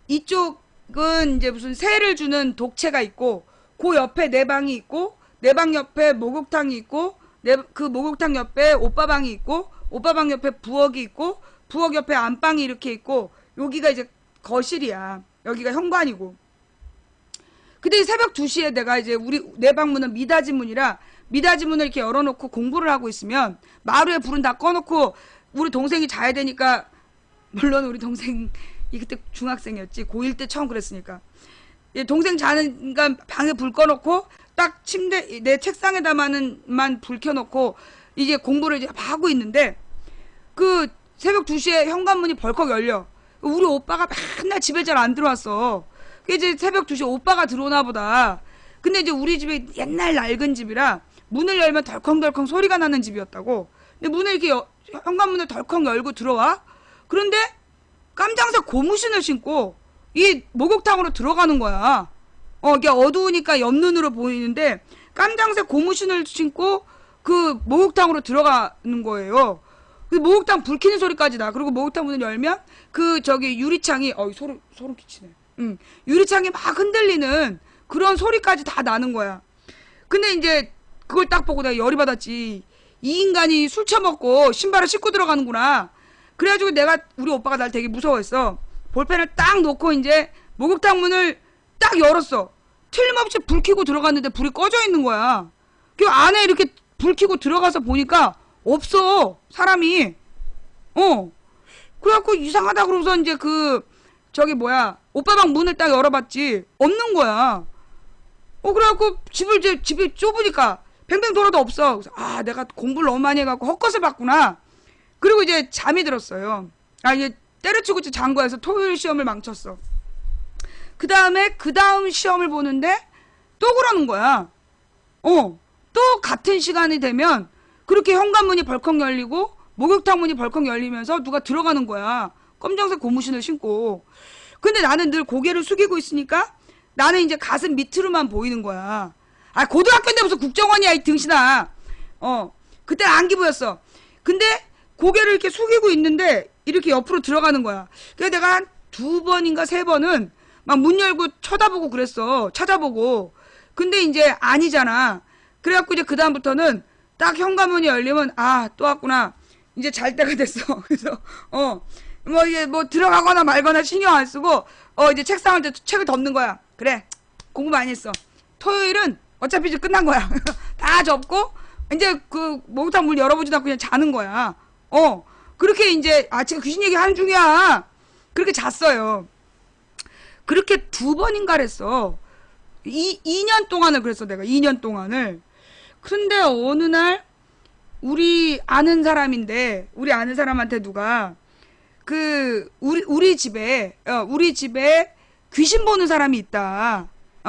Speaker 1: 이쪽은 이제 무슨 새를 주는 독채가 있고, 그 옆에 내 방이 있고, 내 방 옆에 목욕탕이 있고, 그 목욕탕 옆에 오빠방이 있고, 오빠방 옆에 부엌이 있고, 부엌 옆에 안방이 이렇게 있고, 여기가 이제 거실이야. 여기가 현관이고. 근데 새벽 2시에 내가 이제 내 방 문은 미닫이 문이라 미닫이 문을 이렇게 열어놓고 공부를 하고 있으면 마루에 불은 다 꺼놓고 우리 동생이 자야 되니까, 물론 우리 동생이 그때 중학생이었지. 고1 때 처음 그랬으니까. 동생 자는 방에 불 꺼놓고 딱 내 책상에다만 불 켜놓고 이제 공부를 이제 하고 있는데, 그 새벽 2시에 현관문이 벌컥 열려. 우리 오빠가 맨날 집에 잘 안 들어왔어. 이제 새벽 2시에 오빠가 들어오나 보다. 근데 이제 우리 집이 옛날 낡은 집이라 문을 열면 덜컹덜컹 소리가 나는 집이었다고. 근데 문을 이렇게 현관문을 덜컹 열고 들어와. 그런데 깜장색 고무신을 신고 이 목욕탕으로 들어가는 거야. 이게 어두우니까 옆눈으로 보이는데 깜장색 고무신을 신고 그 목욕탕으로 들어가는 거예요. 그 목욕탕 불 켜는 소리까지 나. 그리고 목욕탕 문을 열면 유리창이 소름 끼치네. 유리창이 막 흔들리는 그런 소리까지 다 나는 거야. 근데 이제 그걸 딱 보고 내가 열이 받았지. 이 인간이 술 처먹고 신발을 씻고 들어가는구나. 그래가지고 우리 오빠가 날 되게 무서워했어. 볼펜을 딱 놓고 이제 목욕탕 문을 딱 열었어. 틀림없이 불 켜고 들어갔는데 불이 꺼져 있는 거야. 그 안에 이렇게 불 켜고 들어가서 보니까 없어, 사람이. 그래갖고 이상하다 그러면서 이제 오빠 방 문을 딱 열어봤지. 없는 거야. 그래갖고 집이 좁으니까 뱅뱅 돌아도 없어. 그래서 내가 공부를 너무 많이 해갖고 헛것을 봤구나. 그리고 이제 잠이 들었어요. 이제 때려치고 잔 거여서 토요일 시험을 망쳤어. 그 다음 시험을 보는데 또 그러는 거야. 또 같은 시간이 되면 그렇게 현관문이 벌컥 열리고 목욕탕 문이 벌컥 열리면서 누가 들어가는 거야. 검정색 고무신을 신고. 근데 나는 늘 고개를 숙이고 있으니까 나는 이제 가슴 밑으로만 보이는 거야. 고등학교인데 무슨 국정원이야, 이 등신아. 그때는 안기부였어. 근데 고개를 이렇게 숙이고 있는데 이렇게 옆으로 들어가는 거야. 그래서 내가 한 2번인가 3번은 막 문 열고 쳐다보고 그랬어. 찾아보고. 근데 이제 아니잖아. 그래갖고 이제 그다음부터는 딱 현관문이 열리면 아, 또 왔구나. 이제 잘 때가 됐어. 그래서 뭐 이게 뭐 들어가거나 말거나 신경 안 쓰고 이제 책상을 책을 덮는 거야. 그래. 공부 많이 했어. 토요일은 어차피 이제 끝난 거야. 다 접고 이제 그 목욕탕 문 열어보지도 않고 그냥 자는 거야. 그렇게 이제 제가 귀신 얘기 하는 중이야. 그렇게 잤어요. 그렇게 2번인가 했어. 2년 동안을 그랬어, 내가. 2년 동안을. 근데 어느 날 우리 아는 사람한테 누가 우리 집에 귀신 보는 사람이 있다.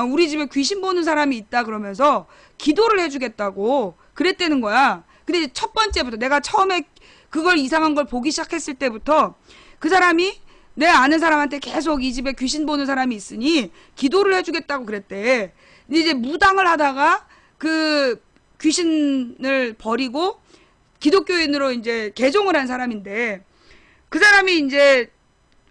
Speaker 1: 우리 집에 귀신 보는 사람이 있다 그러면서 기도를 해주겠다고 그랬다는 거야. 근데 첫 번째부터 내가 처음에 그걸 이상한 걸 보기 시작했을 때부터 그 사람이 내 아는 사람한테 계속 이 집에 귀신 보는 사람이 있으니 기도를 해주겠다고 그랬대. 근데 이제 무당을 하다가 그 귀신을 버리고 기독교인으로 이제 개종을 한 사람인데 그 사람이 이제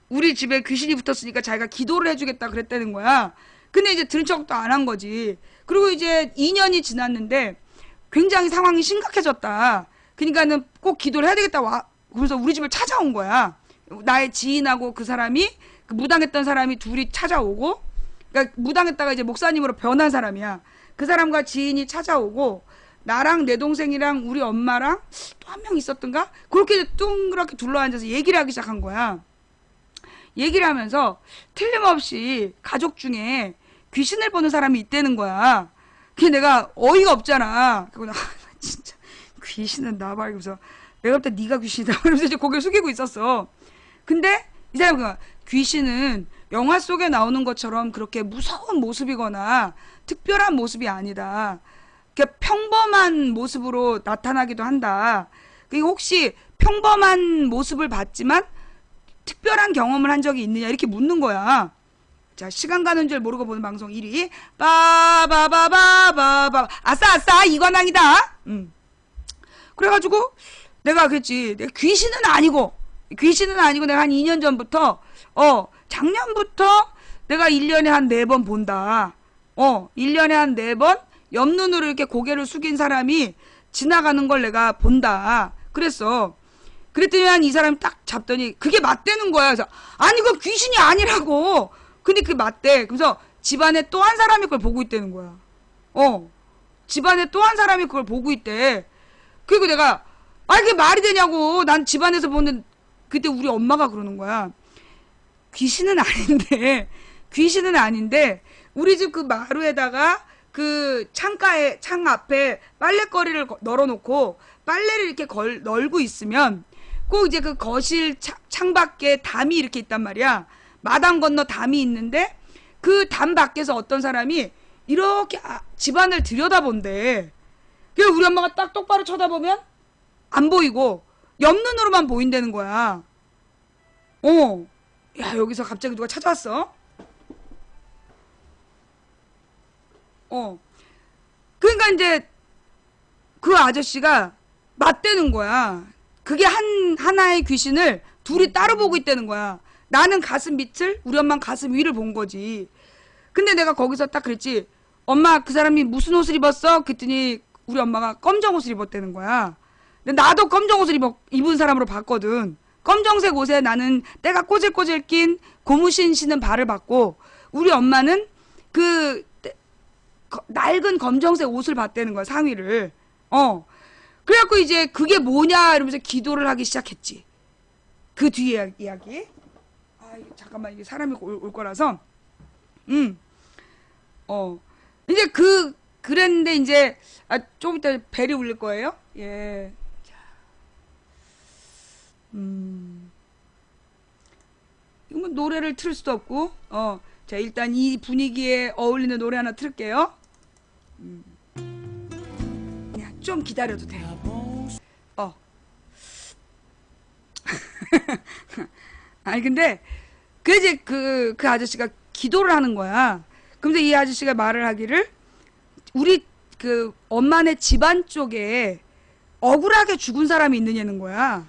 Speaker 1: 우리 집에 귀신이 붙었으니까 자기가 기도를 해주겠다 그랬다는 거야. 근데 이제 들은 척도 안 한 거지. 그리고 이제 2년이 지났는데 굉장히 상황이 심각해졌다. 그러니까는 꼭 기도를 해야 되겠다. 그래서 우리 집을 찾아온 거야. 나의 지인하고 그 사람이 그 무당했던 사람이 둘이 찾아오고, 그러니까 무당했다가 이제 목사님으로 변한 사람이야. 그 사람과 지인이 찾아오고 나랑 내 동생이랑 우리 엄마랑 또 한 명 있었던가? 그렇게 둥그렇게 둘러앉아서 얘기를 하기 시작한 거야. 얘기를 하면서 틀림없이 가족 중에 귀신을 보는 사람이 있다는 거야. 그게 내가 어이가 없잖아. 그래서 진짜 귀신은 나봐. 이러면서 내가 볼 때 네가 귀신이다. 그러면서 이제 고개를 숙이고 있었어. 근데 이 사람이 귀신은 영화 속에 나오는 것처럼 그렇게 무서운 모습이거나 특별한 모습이 아니다. 그러니까 평범한 모습으로 나타나기도 한다. 그리고 혹시 평범한 모습을 봤지만 특별한 경험을 한 적이 있느냐 이렇게 묻는 거야. 자, 시간 가는 줄 모르고 보는 방송 1위 빠바바바바바 아싸 이관왕이다. 그래가지고 내가 그랬지. 내가 귀신은 아니고 내가 한 2년 전부터 작년부터 내가 1년에 한 4번 본다. 1년에 한 4번 옆눈으로 이렇게 고개를 숙인 사람이 지나가는 걸 내가 본다. 그랬어. 그랬더니 한 이 사람이 딱 잡더니 그게 맞대는 거야. 그래서 아니 그건 귀신이 아니라고. 근데 그게 맞대. 그래서 집안에 또 한 사람이 그걸 보고 있다는 거야. 집안에 또 한 사람이 그걸 보고 있대. 그리고 내가 그게 말이 되냐고. 난 집안에서 보는 그때 우리 엄마가 그러는 거야. 귀신은 아닌데 우리 집 그 마루에다가 그 창 앞에 빨래거리를 널어놓고 빨래를 이렇게 널고 있으면 꼭 이제 그 거실 창밖에 담이 이렇게 있단 말이야. 마당 건너 담이 있는데 그 담 밖에서 어떤 사람이 이렇게 집안을 들여다본대. 그래서 우리 엄마가 딱 똑바로 쳐다보면 안 보이고 옆눈으로만 보인다는 거야. 야, 여기서 갑자기 누가 찾아왔어? 그러니까 이제 그 아저씨가 맞대는 거야. 그게 하나의 귀신을 둘이 따로 보고 있다는 거야. 나는 가슴 밑을, 우리 엄마는 가슴 위를 본 거지. 근데 내가 거기서 딱 그랬지. 엄마, 그 사람이 무슨 옷을 입었어? 그랬더니 우리 엄마가 검정 옷을 입었다는 거야. 근데 나도 검정 옷을 입은 사람으로 봤거든. 검정색 옷에 나는 때가 꼬질꼬질 낀 고무신 신은 발을 봤고, 우리 엄마는 그 낡은 검정색 옷을 봤다는 거야, 상의를. 그래갖고 이제 그게 뭐냐 이러면서 기도를 하기 시작했지. 그 뒤에 이야기. 잠깐만, 이게 사람이 올 거라서. 이제 그랬는데 이제 조금 이따 벨이 울릴 거예요. 예. 자. 이거 뭐 노래를 틀 수도 없고. 자, 일단 이 분위기에 어울리는 노래 하나 틀게요. 그냥 좀 기다려도 돼. 아니 근데 이제 그 아저씨가 기도를 하는 거야. 근데 이 아저씨가 말을 하기를 우리 그 엄마네 집안 쪽에 억울하게 죽은 사람이 있느냐는 거야.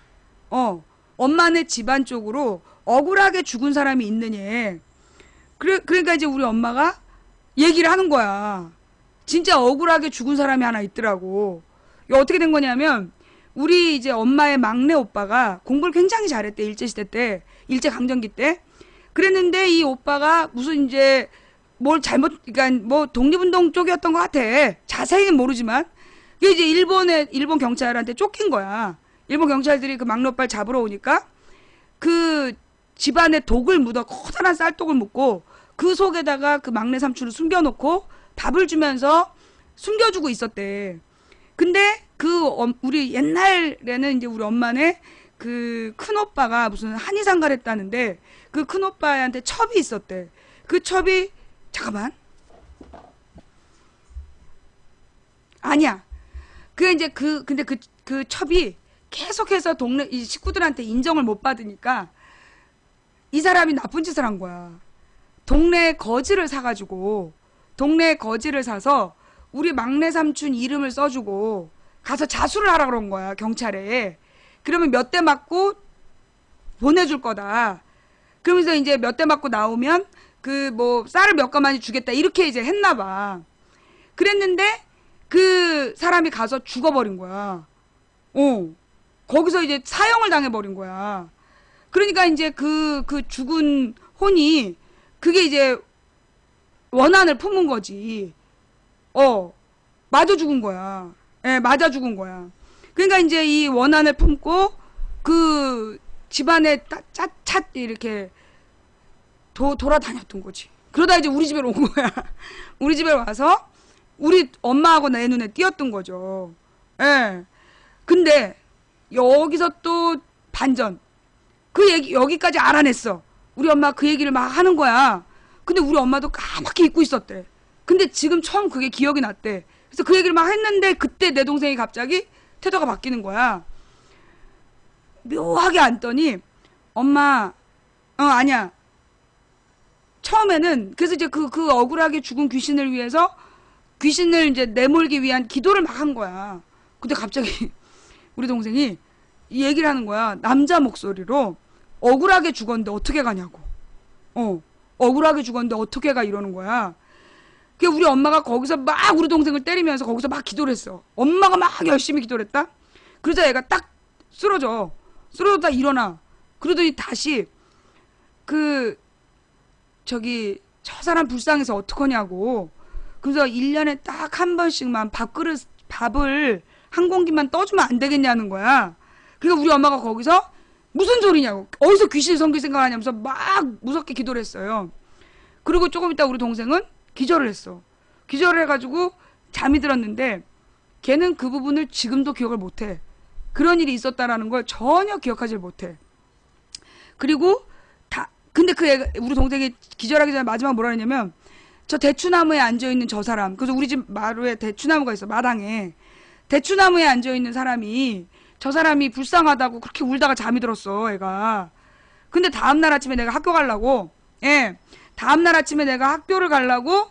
Speaker 1: 엄마네 집안 쪽으로 억울하게 죽은 사람이 있느냐. 그러니까 이제 우리 엄마가 얘기를 하는 거야. 진짜 억울하게 죽은 사람이 하나 있더라고. 이게 어떻게 된 거냐면, 우리 이제 엄마의 막내 오빠가 공부를 굉장히 잘했대, 일제시대 때. 일제강점기 때. 그랬는데 이 오빠가 무슨 이제 뭘 잘못, 그러니까 뭐 독립운동 쪽이었던 것 같아. 자세히는 모르지만. 그게 이제 일본 경찰한테 쫓긴 거야. 일본 경찰들이 그 막내 오빠를 잡으러 오니까 그 집안에 독을 묻어, 커다란 쌀독을 묻고 그 속에다가 그 막내 삼촌을 숨겨놓고 밥을 주면서 숨겨주고 있었대. 근데 우리 옛날에는 이제 우리 엄마네 그 큰오빠가 무슨 한의상가를 했다는데 그 큰오빠한테 첩이 있었대. 그 첩이, 잠깐만. 아니야. 근데 그 첩이 계속해서 동네 이 식구들한테 인정을 못 받으니까 이 사람이 나쁜 짓을 한 거야. 동네 거지를 사가지고, 동네 거지를 사서 우리 막내 삼촌 이름을 써주고 가서 자수를 하라 그런 거야, 경찰에. 그러면 몇 대 맞고 보내줄 거다. 그러면서 이제 몇 대 맞고 나오면 그 뭐 쌀을 몇 가마니 주겠다, 이렇게 이제 했나 봐. 그랬는데 그 사람이 가서 죽어버린 거야. 거기서 이제 사형을 당해버린 거야. 그러니까 이제 그 죽은 혼이, 그게 이제 원한을 품은 거지. 맞아 죽은 거야. 예, 맞아 죽은 거야. 그러니까 이제 이 원한을 품고 그 집안에 찻 이렇게 돌아다녔던 거지. 그러다 이제 우리 집에 온 거야. 우리 집에 와서 우리 엄마하고 내 눈에 띄었던 거죠. 예. 근데 여기서 또 반전. 그 얘기 여기까지 알아냈어. 우리 엄마 그 얘기를 막 하는 거야. 근데 우리 엄마도 까맣게 잊고 있었대. 근데 지금 처음 그게 기억이 났대. 그래서 그 얘기를 막 했는데 그때 내 동생이 갑자기 태도가 바뀌는 거야. 묘하게 앉더니, 엄마, 아니야. 처음에는 그래서 이제 그 억울하게 죽은 귀신을 위해서 귀신을 이제 내몰기 위한 기도를 막 한 거야. 근데 갑자기 우리 동생이 이 얘기를 하는 거야. 남자 목소리로, 억울하게 죽었는데 어떻게 가냐고. 억울하게 죽었는데 어떻게 가, 이러는 거야. 그 우리 엄마가 거기서 막 우리 동생을 때리면서 거기서 막 기도를 했어. 엄마가 막 열심히 기도를 했다. 그러자 얘가 딱 쓰러졌다 일어나. 그러더니 다시 저 사람 불쌍해서 어떡하냐고. 그래서 1년에 딱 한 번씩만 밥을 한 공기만 떠주면 안 되겠냐는 거야. 그러니까 우리 엄마가 거기서 무슨 소리냐고, 어디서 귀신을 섬길 생각하냐면서 막 무섭게 기도를 했어요. 그리고 조금 있다 우리 동생은 기절을 했어. 기절을 해가지고 잠이 들었는데 걔는 그 부분을 지금도 기억을 못해. 그런 일이 있었다라는 걸 전혀 기억하지 못해. 그리고 근데 우리 동생이 기절하기 전에 마지막 뭐라 했냐면, 저 대추나무에 앉아있는 저 사람, 그래서 우리 집 마루에 대추나무가 있어, 마당에. 대추나무에 앉아있는 사람이, 저 사람이 불쌍하다고 그렇게 울다가 잠이 들었어, 애가. 근데 다음날 아침에 내가 학교 가려고, 다음날 아침에 내가 학교를 가려고,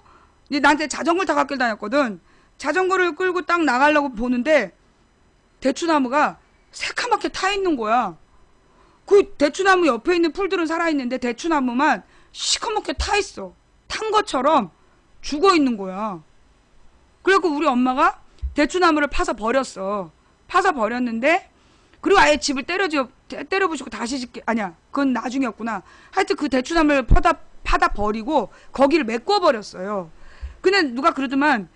Speaker 1: 이제 나한테 자전거를 타고 학교를 다녔거든. 자전거를 끌고 딱 나가려고 보는데, 대추나무가 새카맣게 타 있는 거야. 그 대추나무 옆에 있는 풀들은 살아있는데 대추나무만 시커멓게 타 있어. 탄 것처럼 죽어 있는 거야. 그래갖고 우리 엄마가 대추나무를 파서 버렸어. 파서 버렸는데, 그리고 아예 집을 때려부시고 다시 짓게, 아니야, 그건 나중이었구나. 하여튼 그 대추나무를 파다 버리고 거기를 메꿔버렸어요. 근데 누가 그러더만,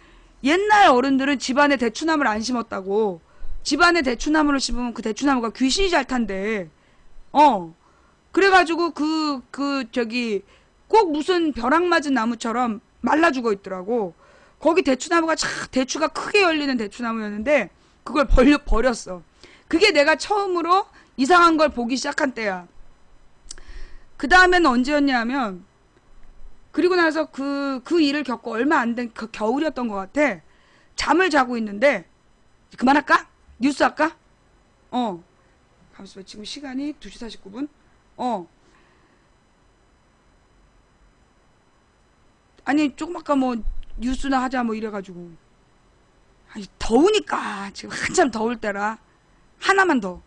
Speaker 1: 옛날 어른들은 집안에 대추나무를 안 심었다고. 집안에 대추나무를 심으면 그 대추나무가 귀신이 잘 탄대. 그래가지고 꼭 무슨 벼락 맞은 나무처럼 말라 죽어 있더라고. 거기 대추나무가 대추가 크게 열리는 대추나무였는데 그걸 버렸어. 그게 내가 처음으로 이상한 걸 보기 시작한 때야. 그 다음에는 언제였냐 하면, 그리고 나서 그 일을 겪고 얼마 안 된 그 겨울이었던 것 같아. 잠을 자고 있는데, 그만할까? 뉴스 할까? 잠시만, 지금 시간이 2시 49분? 아니, 조금 아까 뭐, 뉴스나 하자 뭐 이래가지고. 아니, 더우니까. 지금 한참 더울 때라. 하나만 더.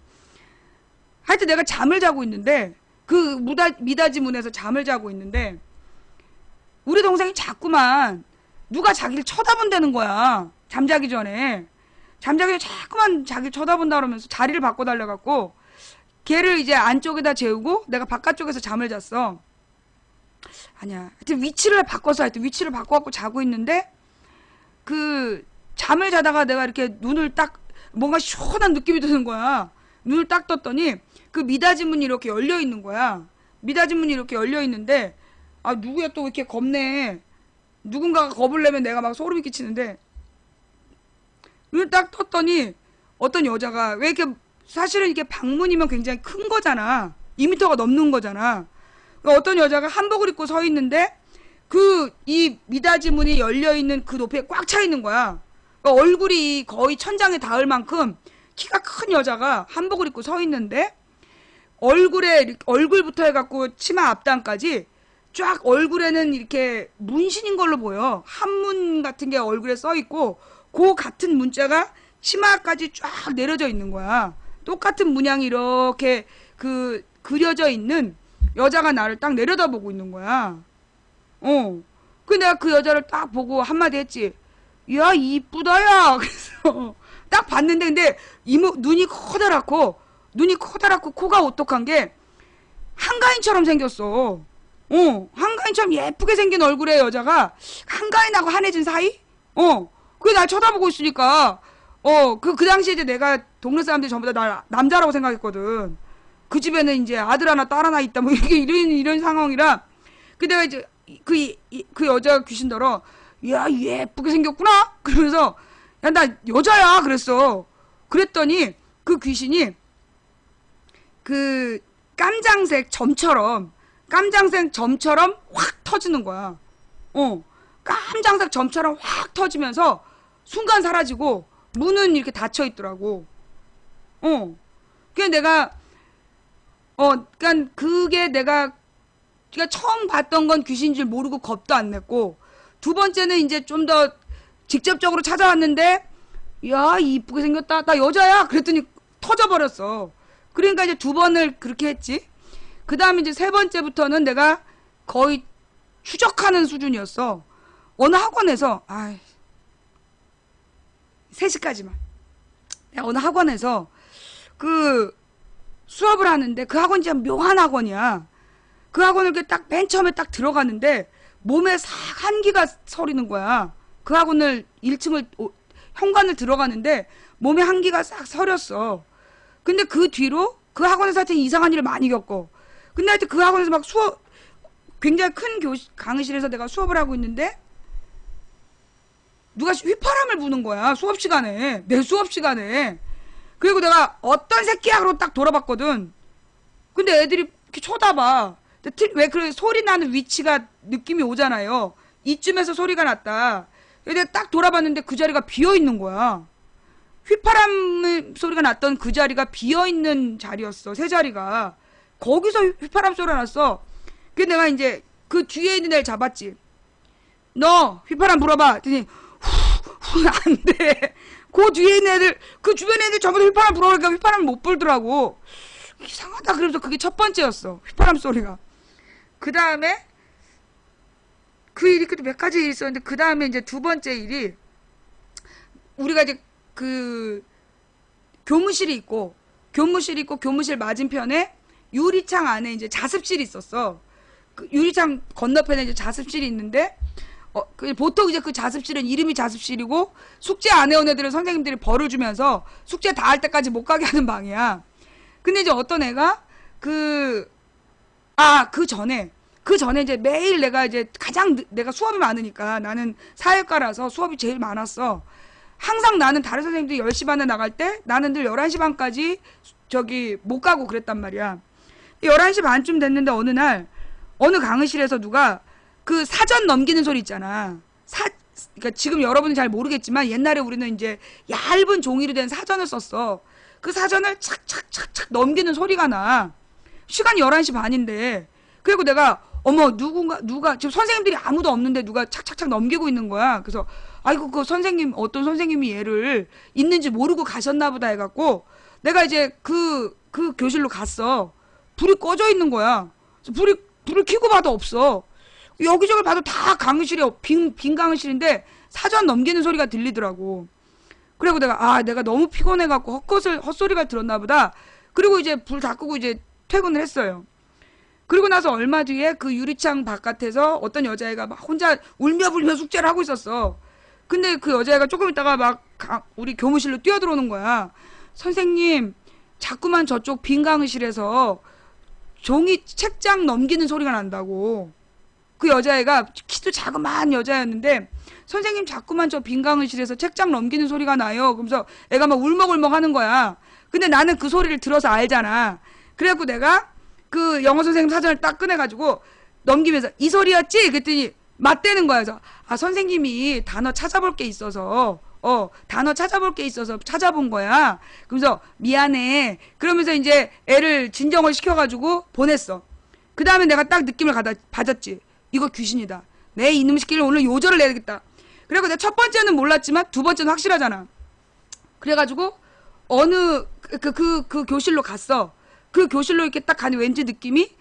Speaker 1: 하여튼 내가 잠을 자고 있는데 그 미닫이 문에서 잠을 자고 있는데 우리 동생이 자꾸만 누가 자기를 쳐다본다는 거야. 잠자기 전에 자꾸만 자기를 쳐다본다 그러면서 자리를 바꿔달래갖고 걔를 이제 안쪽에다 재우고 내가 바깥쪽에서 잠을 잤어. 아니야. 하여튼 위치를 바꿔갖고 자고 있는데 그 잠을 자다가 내가 이렇게 눈을 딱 뭔가 시원한 느낌이 드는 거야. 눈을 딱 떴더니 그 미닫이 문이 이렇게 열려 있는 거야. 미닫이 문이 이렇게 열려 있는데 아 누구야 또 이렇게 겁내. 누군가가 겁을 내면 내가 막 소름이 끼치는데 눈을 딱 떴더니 어떤 여자가 왜 이렇게 사실은 이게 방문이면 굉장히 큰 거잖아. 2m가 넘는 거잖아. 그러니까 어떤 여자가 한복을 입고 서 있는데 그 이 미닫이 문이 열려 있는 그 높이에 꽉 차 있는 거야. 그러니까 얼굴이 거의 천장에 닿을 만큼 키가 큰 여자가 한복을 입고 서 있는데 얼굴부터 해갖고 치마 앞단까지 쫙 얼굴에는 이렇게 문신인 걸로 보여. 한문 같은 게 얼굴에 써 있고 그 같은 문자가 치마까지 쫙 내려져 있는 거야. 똑같은 문양이 이렇게 그 그려져 있는 여자가 나를 딱 내려다보고 있는 거야. 그 내가 그 여자를 딱 보고 한마디 했지. 야 이쁘다 야. 그래서 딱 봤는데 근데 눈이 커다랗고 코가 오똑한 게 한가인처럼 생겼어. 한가인처럼 예쁘게 생긴 얼굴의 여자가 한가인하고 한혜진 사이? 그게 날 쳐다보고 있으니까 그 당시에 이제 내가 동네 사람들이 전부 다 날 남자라고 생각했거든. 그 집에는 이제 아들 하나 딸 하나 있다 뭐 이런 상황이라 그 내가 이제 그 여자 귀신더러 야 예쁘게 생겼구나 그러면서 야 나 여자야 그랬어. 그랬더니 그 귀신이 그 깜장색 점처럼 확 터지는 거야. 깜장색 점처럼 확 터지면서 순간 사라지고 문은 이렇게 닫혀 있더라고. 그게 내가 그러니까 그게 내가 처음 봤던 건 귀신인 줄 모르고 겁도 안 냈고 두 번째는 이제 좀 더 직접적으로 찾아왔는데 야 이쁘게 생겼다 나 여자야 그랬더니 터져버렸어. 그러니까 이제 두 번을 그렇게 했지. 그 다음에 이제 세 번째부터는 내가 거의 추적하는 수준이었어. 어느 학원에서 3시까지만 내가 어느 학원에서 그 수업을 하는데 그 학원이 진짜 묘한 학원이야. 그 학원을 이렇게 딱 맨 처음에 딱 들어갔는데 몸에 싹 한기가 서리는 거야. 그 학원을 1층을 현관을 들어가는데 몸에 한기가 싹 서렸어. 근데 그 뒤로 그 학원에서 하여튼 이상한 일을 많이 겪어. 근데 하여튼 그 학원에서 막 굉장히 큰 강의실에서 내가 수업을 하고 있는데 누가 휘파람을 부는 거야. 수업 시간에. 내 수업 시간에. 그리고 내가 어떤 새끼야 그러고 딱 돌아봤거든. 근데 애들이 이렇게 쳐다봐. 왜 그래 소리 나는 위치가 느낌이 오잖아요. 이쯤에서 소리가 났다. 근데 딱 돌아봤는데 그 자리가 비어 있는 거야. 휘파람 소리가 났던 그 자리가 비어 있는 자리였어. 세 자리가. 거기서 휘파람 소리가 났어. 그래서 내가 이제 그 뒤에 있는 애를 잡았지. 너 휘파람 불어봐. 그랬더니 안 돼. 그 뒤에 있는 애들, 그 주변에 애들 전부 다 휘파람 불어오니까 휘파람을 못 불더라고. 이상하다. 그래서 그게 첫 번째였어. 휘파람 소리가. 그 다음에 그 일이 그때 몇 가지 일이 있었는데 그 다음에 이제 두 번째 일이 우리가 이제 그 교무실이 있고 교무실 맞은편에 유리창 안에 이제 자습실이 있었어. 그 유리창 건너편에 이제 자습실이 있는데 보통 이제 그 자습실은 이름이 자습실이고 숙제 안 해온 애들은 선생님들이 벌을 주면서 숙제 다 할 때까지 못 가게 하는 방이야. 근데 이제 어떤 애가 그 전에 이제 매일 내가 이제 내가 수업이 많으니까 나는 사회과라서 수업이 제일 많았어. 항상 나는 다른 선생님들이 10시 반에 나갈 때 나는 늘 11시 반까지 못 가고 그랬단 말이야. 11시 반쯤 됐는데 어느 날 어느 강의실에서 누가 그 사전 넘기는 소리 있잖아. 그러니까 지금 여러분은 잘 모르겠지만 옛날에 우리는 이제 얇은 종이로 된 사전을 썼어. 그 사전을 착착착착 넘기는 소리가 나. 시간이 11시 반인데. 그리고 내가 어머 누가 지금 선생님들이 아무도 없는데 누가 착착착 넘기고 있는 거야. 그래서 아이고 그 선생님 어떤 선생님이 얘를 있는지 모르고 가셨나 보다 해갖고 내가 이제 그 그 교실로 갔어. 불이 꺼져 있는 거야. 불을 켜고 봐도 없어. 여기저기 봐도 다 강의실이야. 빈 강의실인데 사전 넘기는 소리가 들리더라고. 그리고 내가 너무 피곤해갖고 헛소리가 들었나 보다. 그리고 이제 불 다 끄고 이제 퇴근을 했어요. 그리고 나서 얼마 뒤에 그 유리창 바깥에서 어떤 여자애가 막 혼자 울며 불며 숙제를 하고 있었어. 근데 그 여자애가 조금 있다가 막 우리 교무실로 뛰어들어오는 거야. 선생님, 자꾸만 저쪽 빈 강의실에서 책장 넘기는 소리가 난다고. 그 여자애가 키도 자그마한 여자였는데, 선생님 자꾸만 저 빈 강의실에서 책장 넘기는 소리가 나요. 그러면서 애가 막 울먹울먹 하는 거야. 근데 나는 그 소리를 들어서 알잖아. 그래갖고 내가 그 영어 선생님 사전을 딱 꺼내가지고 넘기면서 이 소리였지? 그랬더니 맞대는 거야. 그래서 선생님이 단어 찾아볼 게 있어서 찾아본 거야. 그러면서 미안해. 그러면서 이제 애를 진정을 시켜가지고 보냈어. 그 다음에 내가 딱 느낌을 받았지. 이거 귀신이다. 내 이놈 새끼를 오늘 요절을 내야겠다. 그리고 내가 첫 번째는 몰랐지만 두 번째는 확실하잖아. 그래가지고 어느 그 교실로 갔어. 그 교실로 이렇게 딱 가니 왠지 느낌이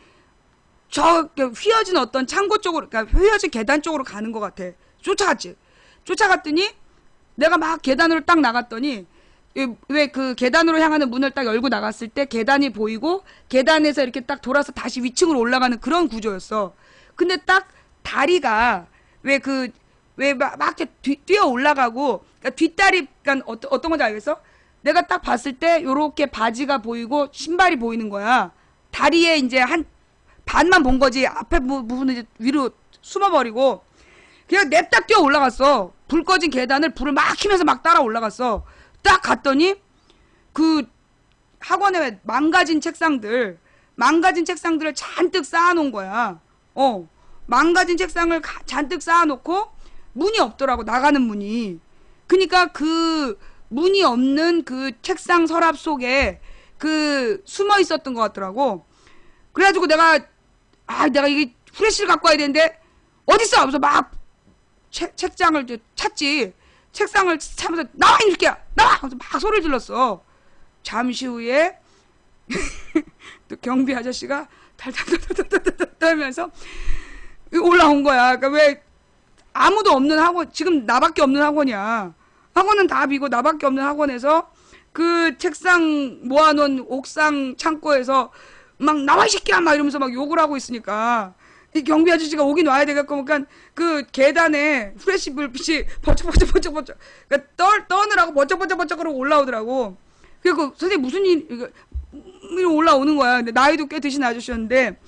Speaker 1: 저 휘어진 어떤 창고 쪽으로, 그러니까 휘어진 계단 쪽으로 가는 것 같아. 쫓아갔지. 쫓아갔더니 내가 막 계단으로 딱 나갔더니 왜 그 계단으로 향하는 문을 딱 열고 나갔을 때 계단이 보이고 계단에서 이렇게 딱 돌아서 다시 위층으로 올라가는 그런 구조였어. 근데 딱 다리가 왜 막 뛰어 올라가고, 그러니까 뒷다리, 그러니까 어떤 건지 알겠어? 내가 딱 봤을 때 요렇게 바지가 보이고 신발이 보이는 거야. 다리에 이제 한 반만 본 거지. 앞에 부분은 이제 위로 숨어버리고 그냥 냅딱 뛰어 올라갔어. 불 꺼진 계단을 불을 막 켜면서 막 따라 올라갔어. 딱 갔더니 그 학원에 망가진 책상들을 잔뜩 쌓아놓은 거야. 망가진 책상을 잔뜩 쌓아놓고 문이 없더라고. 나가는 문이. 그러니까 그 문이 없는 그 책상 서랍 속에 숨어 있었던 것 같더라고. 그래가지고 내가 이게 후레쉬를 갖고 와야 되는데 어딨어? 하면서 막 책장을 찾지. 책상을 찾으면서 나와 이 새끼야 나와! 하면서 막 소리를 질렀어. 잠시 후에 또 경비 아저씨가 달달달달달달 하면서 올라온 거야. 그러니까 왜 아무도 없는 학원, 지금 나밖에 없는 학원이야. 학원은 다 비고 나밖에 없는 학원에서 그 책상 모아놓은 옥상 창고에서 막 나와 이 새끼야 막 이러면서 막 욕을 하고 있으니까 이 경비 아저씨가 오긴 와야 되겠고, 그러니까 그 계단에 후레쉬 불빛이 번쩍번쩍 그러니까 떠느라고 번쩍번쩍으로 올라오더라고. 그리고 선생님 무슨 일 올라오는 거야. 근데 나이도 꽤 드신 아저씨였는데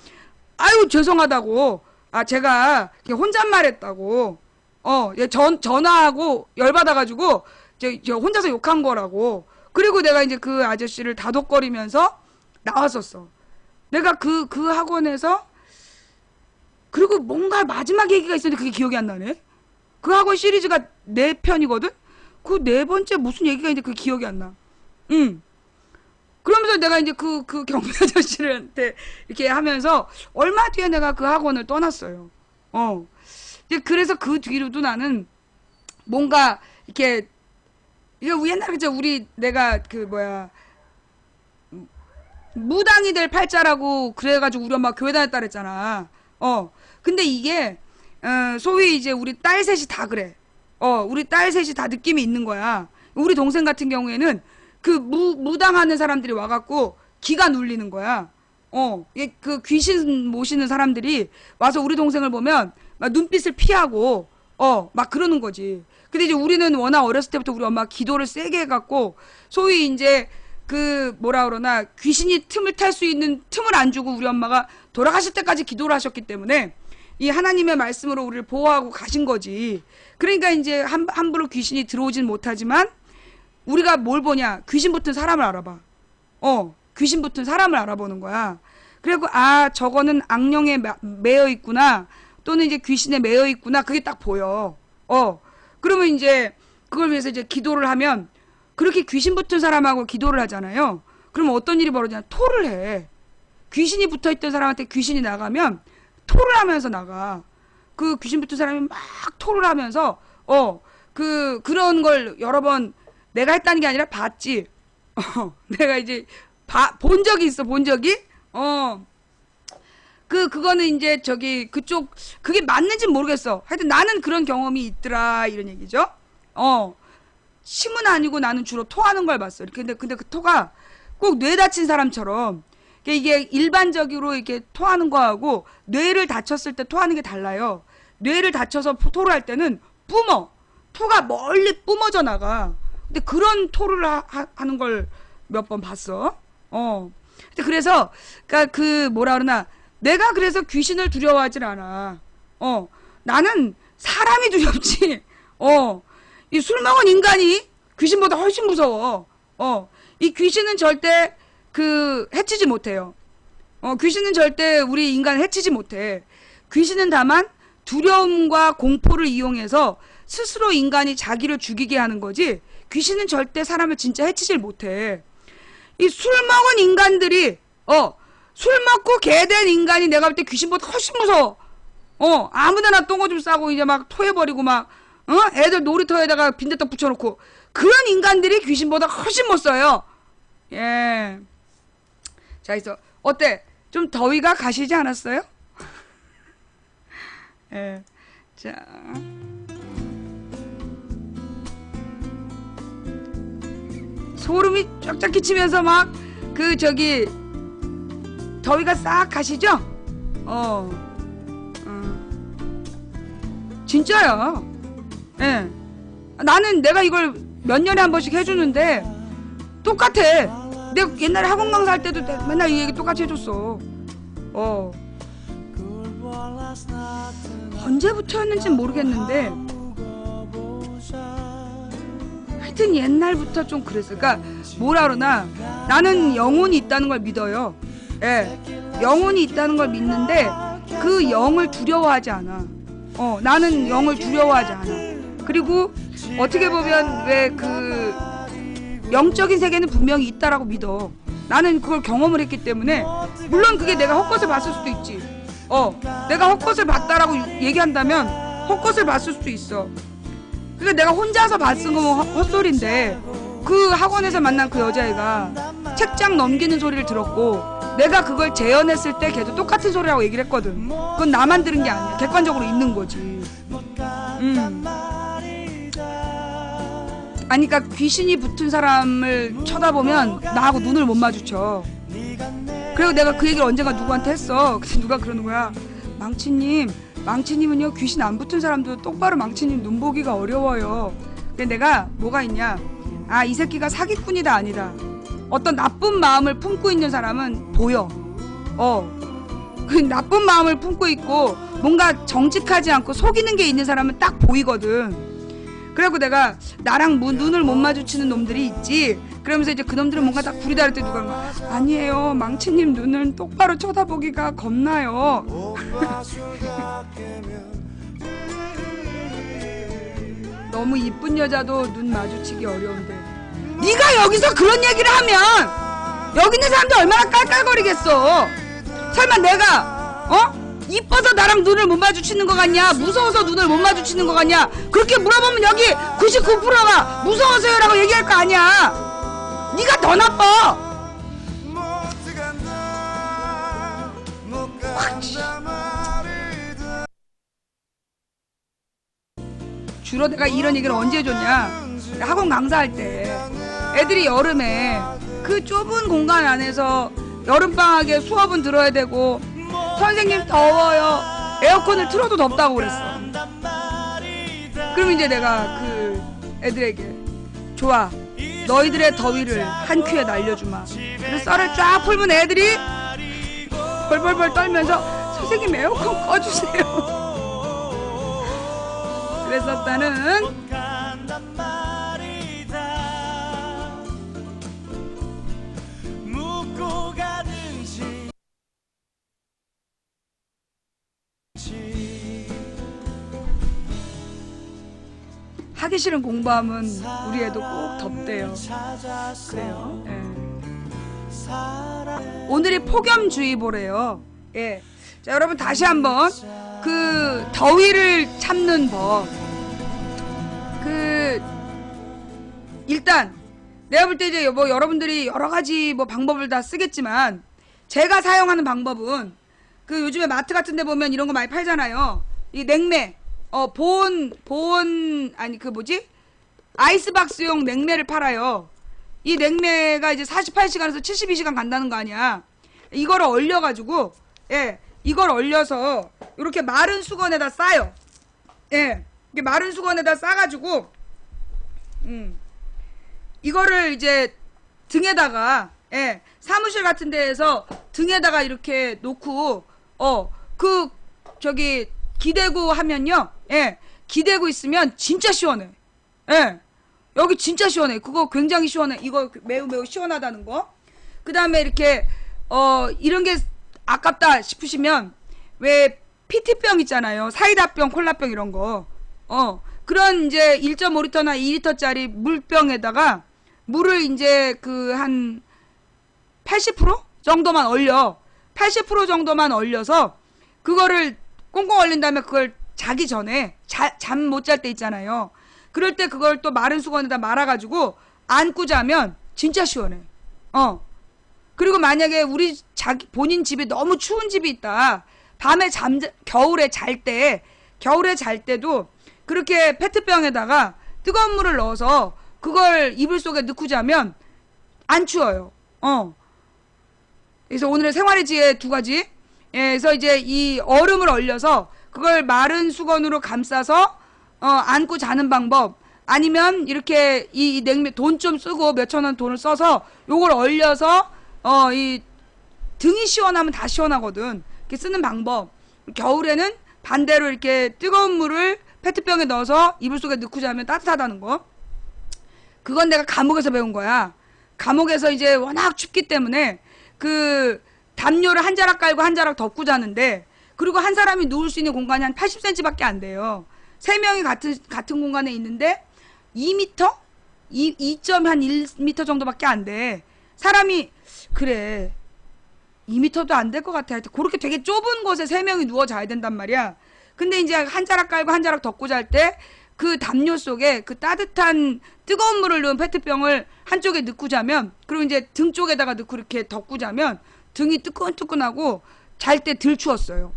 Speaker 1: 아유 죄송하다고. 제가 혼잣말했다고. 전화하고 열받아가지고 저 혼자서 욕한 거라고. 그리고 내가 이제 그 아저씨를 다독거리면서 나왔었어. 내가 그 학원에서, 그리고 뭔가 마지막 얘기가 있었는데 그게 기억이 안 나네. 그 학원 시리즈가 4편이거든? 그 4번째 무슨 얘기가 있는데 그게 기억이 안 나. 그러면서 내가 이제 그 경비 아저씨한테 이렇게 하면서 얼마 뒤에 내가 그 학원을 떠났어요. 그래서 그 뒤로도 나는 뭔가 이렇게, 이거 옛날에 내가 무당이 될 팔자라고 그래가지고 우리 엄마 교회 다녔다 그랬잖아. 근데 이게 소위 이제 우리 딸 셋이 다 그래. 우리 딸 셋이 다 느낌이 있는 거야. 우리 동생 같은 경우에는 그 무당하는 사람들이 와갖고 기가 눌리는 거야. 그 귀신 모시는 사람들이 와서 우리 동생을 보면 막 눈빛을 피하고 막 그러는 거지. 근데 이제 우리는 워낙 어렸을 때부터 우리 엄마가 기도를 세게 해갖고 소위 이제 귀신이 틈을 탈 수 있는 틈을 안 주고 우리 엄마가 돌아가실 때까지 기도를 하셨기 때문에 이 하나님의 말씀으로 우리를 보호하고 가신 거지. 그러니까 이제 함부로 귀신이 들어오진 못하지만 우리가 뭘 보냐? 귀신 붙은 사람을 알아봐. 귀신 붙은 사람을 알아보는 거야. 그리고 저거는 악령에 매여 있구나. 또는 이제 귀신에 매여 있구나. 그게 딱 보여. 그러면 이제 그걸 위해서 이제 기도를 하면, 그렇게 귀신 붙은 사람하고 기도를 하잖아요. 그러면 어떤 일이 벌어지냐? 토를 해. 귀신이 붙어 있던 사람한테 귀신이 나가면 토를 하면서 나가. 그 귀신 붙은 사람이 막 토를 하면서 그런 걸 여러 번 내가 했다는 게 아니라 봤지. 내가 이제 본 적이 있어, 본 적이? 그거는 이제 저기 그쪽 그게 맞는지 모르겠어. 하여튼 나는 그런 경험이 있더라 이런 얘기죠. 침은 아니고 나는 주로 토하는 걸 봤어. 근데 그 토가 꼭 뇌 다친 사람처럼 이게 일반적으로 이렇게 토하는 거하고 뇌를 다쳤을 때 토하는 게 달라요. 뇌를 다쳐서 토를 할 때는 토가 멀리 뿜어져 나가. 근데 그런 토를 하는 걸 몇 번 봤어. 근데 그래서 그러니까 그 뭐라 그러나 내가 그래서 귀신을 두려워하질 않아. 나는 사람이 두렵지. 이 술 먹은 인간이 귀신보다 훨씬 무서워. 이 귀신은 절대 해치지 못해요. 귀신은 절대 우리 인간을 해치지 못해. 귀신은 다만 두려움과 공포를 이용해서 스스로 인간이 자기를 죽이게 하는 거지, 귀신은 절대 사람을 진짜 해치질 못해. 이 술 먹은 인간들이, 술 먹고 개된 인간이 내가 볼 때 귀신보다 훨씬 무서워. 아무데나 똥오줌 싸고 이제 막 토해버리고 막, 애들 놀이터에다가 빈대떡 붙여놓고, 그런 인간들이 귀신보다 훨씬 못 써요. 예. 자, 그래서, 어때? 좀 더위가 가시지 않았어요? 예. 자. 소름이 쫙쫙 끼치면서 막, 더위가 싹 가시죠? 진짜야. 예. 나는 내가 이걸 몇 년에 한 번씩 해주는데, 똑같아. 내가 옛날에 학원 강사할 때도 맨날 이 얘기 똑같이 해줬어. 언제부터였는지 모르겠는데, 하여튼 옛날부터 좀 그랬어. 그러니까 뭐라 그러나 나는 영혼이 있다는 걸 믿어요. 예, 영혼이 있다는 걸 믿는데 그 영을 두려워하지 않아. 나는 영을 두려워하지 않아. 그리고 어떻게 보면 왜 영적인 세계는 분명히 있다라고 믿어. 나는 그걸 경험을 했기 때문에, 물론 그게 내가 헛것을 봤을 수도 있지. 내가 헛것을 봤다라고 얘기한다면 헛것을 봤을 수도 있어. 그러니까 내가 혼자서 봤은 거면 헛소리인데, 그 학원에서 만난 그 여자애가 책장 넘기는 소리를 들었고, 내가 그걸 재현했을 때 걔도 똑같은 소리라고 얘기를 했거든. 그건 나만 들은 게 아니야. 객관적으로 있는 거지. 아니, 그러니까 귀신이 붙은 사람을 쳐다보면 나하고 눈을 못 마주쳐. 그리고 내가 그 얘기를 언젠가 누구한테 했어. 근데 누가 그러는 거야. 망치님은요, 귀신 안 붙은 사람도 똑바로 망치님 눈 보기가 어려워요. 근데 내가 뭐가 있냐, 이 새끼가 사기꾼이다 아니다, 어떤 나쁜 마음을 품고 있는 사람은 보여. 그 나쁜 마음을 품고 있고 뭔가 정직하지 않고 속이는 게 있는 사람은 딱 보이거든. 그래갖고 내가 나랑 눈을 못 마주치는 놈들이 있지. 그러면서 이제 그 놈들은 뭔가 딱 부리다를 때 누가 막, 아니에요, 망치님 눈은 똑바로 쳐다보기가 겁나요. 너무 이쁜 여자도 눈 마주치기 어려운데 네가 여기서 그런 얘기를 하면 여기 있는 사람들 얼마나 깔깔거리겠어. 설마 내가 이뻐서 나랑 눈을 못 마주치는 거 같냐, 무서워서 눈을 못 마주치는 거 같냐, 그렇게 물어보면 여기 99%가 무서워서요라고 얘기할 거 아니야. 네가 더 나빠. 주로 내가 이런 얘기를 언제 해줬냐, 학원 강사할 때 애들이 여름에 그 좁은 공간 안에서 여름방학에 수업은 들어야 되고, 선생님 더워요, 에어컨을 틀어도 덥다고 그랬어. 그럼 이제 내가 그 애들에게, 좋아, 너희들의 더위를 한 큐에 날려주마. 그래서 썰을 쫙 풀면 애들이 벌벌벌 떨면서, 선생님 에어컨 꺼주세요. 그랬었다는. 하기 싫은 공부하면 우리 애도 꼭 덥대요. 그래요. 예. 오늘이 폭염주의보래요. 예. 자, 여러분 다시 한번 그 더위를 참는 법. 일단 내가 볼 때 이제 뭐 여러분들이 여러 가지 뭐 방법을 다 쓰겠지만 제가 사용하는 방법은 그 요즘에 마트 같은 데 보면 이런 거 많이 팔잖아요. 이 냉매 아니 그 뭐지? 아이스박스용 냉매를 팔아요. 이 냉매가 이제 48시간에서 72시간 간다는 거 아니야. 이거를 얼려가지고, 예, 이걸 얼려서 이렇게 마른 수건에다 싸요. 예, 이게 마른 수건에다 싸가지고, 이거를 이제 등에다가, 예, 사무실 같은 데에서 등에다가 이렇게 놓고, 기대고 하면요, 예, 기대고 있으면 진짜 시원해. 예, 여기 진짜 시원해. 그거 굉장히 시원해. 이거 매우 매우 시원하다는 거. 그 다음에 이렇게, 이런 게 아깝다 싶으시면, 왜, PT병 있잖아요. 사이다병, 콜라병 이런 거. 그런 이제 1.5리터나 2리터짜리 물병에다가 물을 이제 한 80% 정도만 얼려. 80% 정도만 얼려서 그거를 꽁꽁 얼린 다음에 그걸 자기 전에 잠 못 잘 때 있잖아요. 그럴 때 그걸 또 마른 수건에다 말아가지고 안고 자면 진짜 시원해. 그리고 만약에 본인 집이 너무 추운 집이 있다. 밤에 겨울에 잘 때도 그렇게 페트병에다가 뜨거운 물을 넣어서 그걸 이불 속에 넣고 자면 안 추워요. 그래서 오늘의 생활의 지혜 2가지. 예, 그래서 이제 이 얼음을 얼려서 그걸 마른 수건으로 감싸서 안고 자는 방법. 아니면 이렇게 이 냉면 돈 좀 쓰고 몇천 원 돈을 써서 요걸 얼려서 이 등이 시원하면 다 시원하거든. 이렇게 쓰는 방법. 겨울에는 반대로 이렇게 뜨거운 물을 페트병에 넣어서 이불 속에 넣고 자면 따뜻하다는 거. 그건 내가 감옥에서 배운 거야. 감옥에서 이제 워낙 춥기 때문에 그 담요를 한 자락 깔고 한 자락 덮고 자는데, 그리고 한 사람이 누울 수 있는 공간이 한 80cm밖에 안 돼요. 3명이 같은 공간에 있는데 2m? 2.1m 정도밖에 안 돼. 사람이 그래 2m도 안 될 것 같아. 하여튼 그렇게 되게 좁은 곳에 3명이 누워 자야 된단 말이야. 근데 이제 한 자락 깔고 한 자락 덮고 잘 때 그 담요 속에 그 따뜻한 뜨거운 물을 넣은 페트병을 한쪽에 넣고 자면, 그리고 이제 등 쪽에다가 넣고 이렇게 덮고 자면 등이 뜨끈뜨끈하고 잘 때 덜 추웠어요.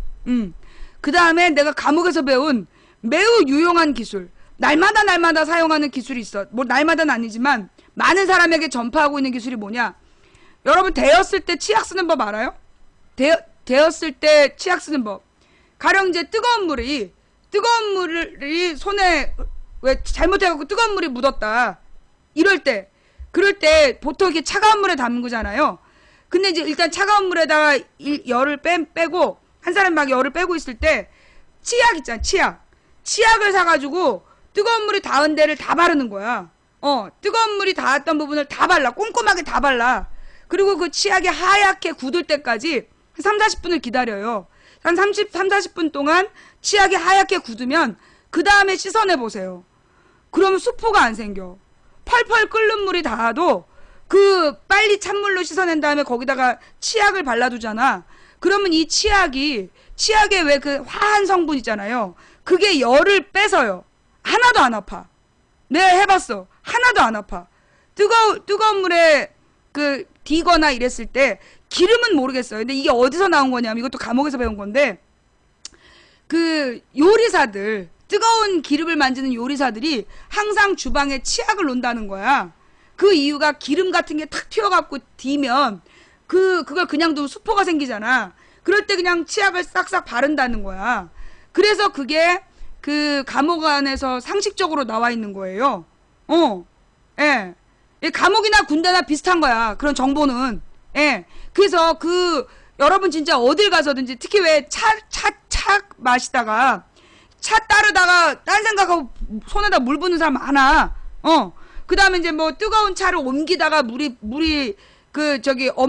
Speaker 1: 그 다음에 내가 감옥에서 배운 매우 유용한 기술, 날마다 사용하는 기술이 있어. 뭐 날마다는 아니지만 많은 사람에게 전파하고 있는 기술이 뭐냐? 여러분 데였을 때 치약 쓰는 법 알아요? 데였을 때 치약 쓰는 법. 가령 이제 뜨거운 물이 손에 왜 잘못해갖고 뜨거운 물이 묻었다. 그럴 때 보통 이렇게 차가운 물에 담그잖아요. 근데 이제 일단 차가운 물에다가 열을 빼고 한 사람이 막 열을 빼고 있을 때 치약 있잖아, 치약을 사가지고 뜨거운 물이 닿은 데를 다 바르는 거야. 뜨거운 물이 닿았던 부분을 다 발라. 꼼꼼하게 다 발라. 그리고 그 치약이 하얗게 굳을 때까지 30-40분을 기다려요. 한 30-40분 동안 치약이 하얗게 굳으면 그 다음에 씻어내보세요. 그러면 수포가 안 생겨. 펄펄 끓는 물이 닿아도 그 빨리 찬물로 씻어낸 다음에 거기다가 치약을 발라두잖아. 그러면 이 치약에 왜 그 화한 성분 있잖아요. 그게 열을 뺏어요. 하나도 안 아파. 내가 해봤어. 하나도 안 아파. 뜨거운 물에 디거나 이랬을 때 기름은 모르겠어요. 근데 이게 어디서 나온 거냐면, 이것도 감옥에서 배운 건데, 요리사들, 뜨거운 기름을 만지는 요리사들이 항상 주방에 치약을 놓는다는 거야. 그 이유가 기름 같은 게 탁 튀어갖고 디면 그걸 그냥 두면 수포가 생기잖아. 그럴 때 그냥 치약을 싹싹 바른다는 거야. 그래서 그게 감옥 안에서 상식적으로 나와 있는 거예요. 예. 감옥이나 군대나 비슷한 거야. 그런 정보는. 예. 그래서 여러분 진짜 어딜 가서든지, 특히 왜 차 마시다가, 차 따르다가 딴 생각하고 손에다 물 붓는 사람 많아. 그 다음에 이제 뭐 뜨거운 차를 옮기다가 물이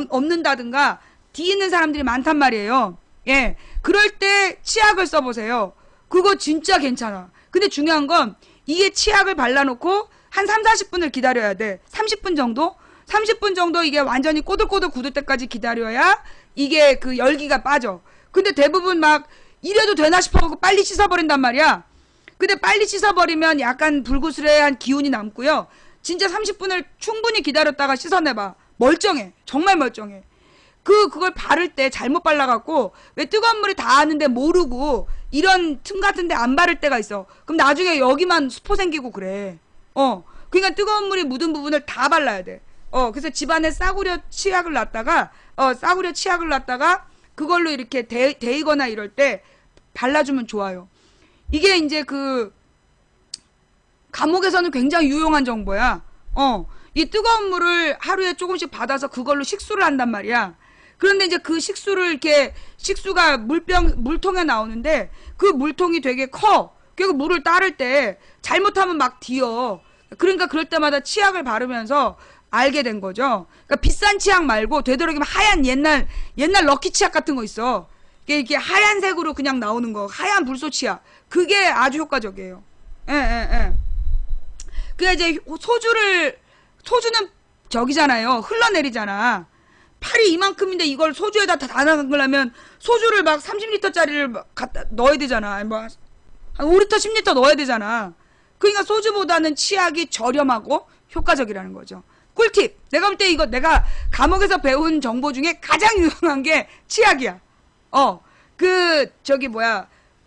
Speaker 1: 없는다든가, 뒤있는 사람들이 많단 말이에요. 예. 그럴 때 치약을 써보세요. 그거 진짜 괜찮아. 근데 중요한 건 이게 치약을 발라놓고 한 30-40분을 기다려야 돼. 30분 정도? 30분 정도 이게 완전히 꼬들꼬들 굳을 때까지 기다려야 이게 그 열기가 빠져. 근데 대부분 막 이래도 되나 싶어갖고 빨리 씻어버린단 말이야. 근데 빨리 씻어버리면 약간 불구스레한 기운이 남고요. 진짜 30분을 충분히 기다렸다가 씻어내봐. 멀쩡해. 정말 멀쩡해. 그걸 바를 때 잘못 발라갖고 왜 뜨거운 물이 닿았는데 모르고 이런 틈 같은데 안 바를 때가 있어. 그럼 나중에 여기만 수포 생기고 그래. 그러니까 뜨거운 물이 묻은 부분을 다 발라야 돼. 그래서 집안에 싸구려 치약을 놨다가 그걸로 이렇게 데이거나 이럴 때 발라주면 좋아요. 이게 이제 감옥에서는 굉장히 유용한 정보야. 이 뜨거운 물을 하루에 조금씩 받아서 그걸로 식수를 한단 말이야. 그런데 이제 그 식수가 물통에 나오는데 그 물통이 되게 커. 그리고 물을 따를 때 잘못하면 막 디어. 그러니까 그럴 때마다 치약을 바르면서 알게 된 거죠. 그러니까 비싼 치약 말고 되도록이면 하얀 옛날 럭키 치약 같은 거 있어. 이게 하얀색으로 그냥 나오는 거. 하얀 불소 치약. 그게 아주 효과적이에요. 예. 그게 이제 소주는 저기잖아요. 흘러내리잖아. 팔이 이만큼인데 이걸 소주에다 다 담으려면 소주를 막 30리터짜리를 갖다 넣어야 되잖아. 뭐 한 5리터, 10리터 넣어야 되잖아. 그러니까 소주보다는 치약이 저렴하고 효과적이라는 거죠. 꿀팁. 내가 볼 때 이거 내가 감옥에서 배운 정보 중에 가장 유용한 게 치약이야.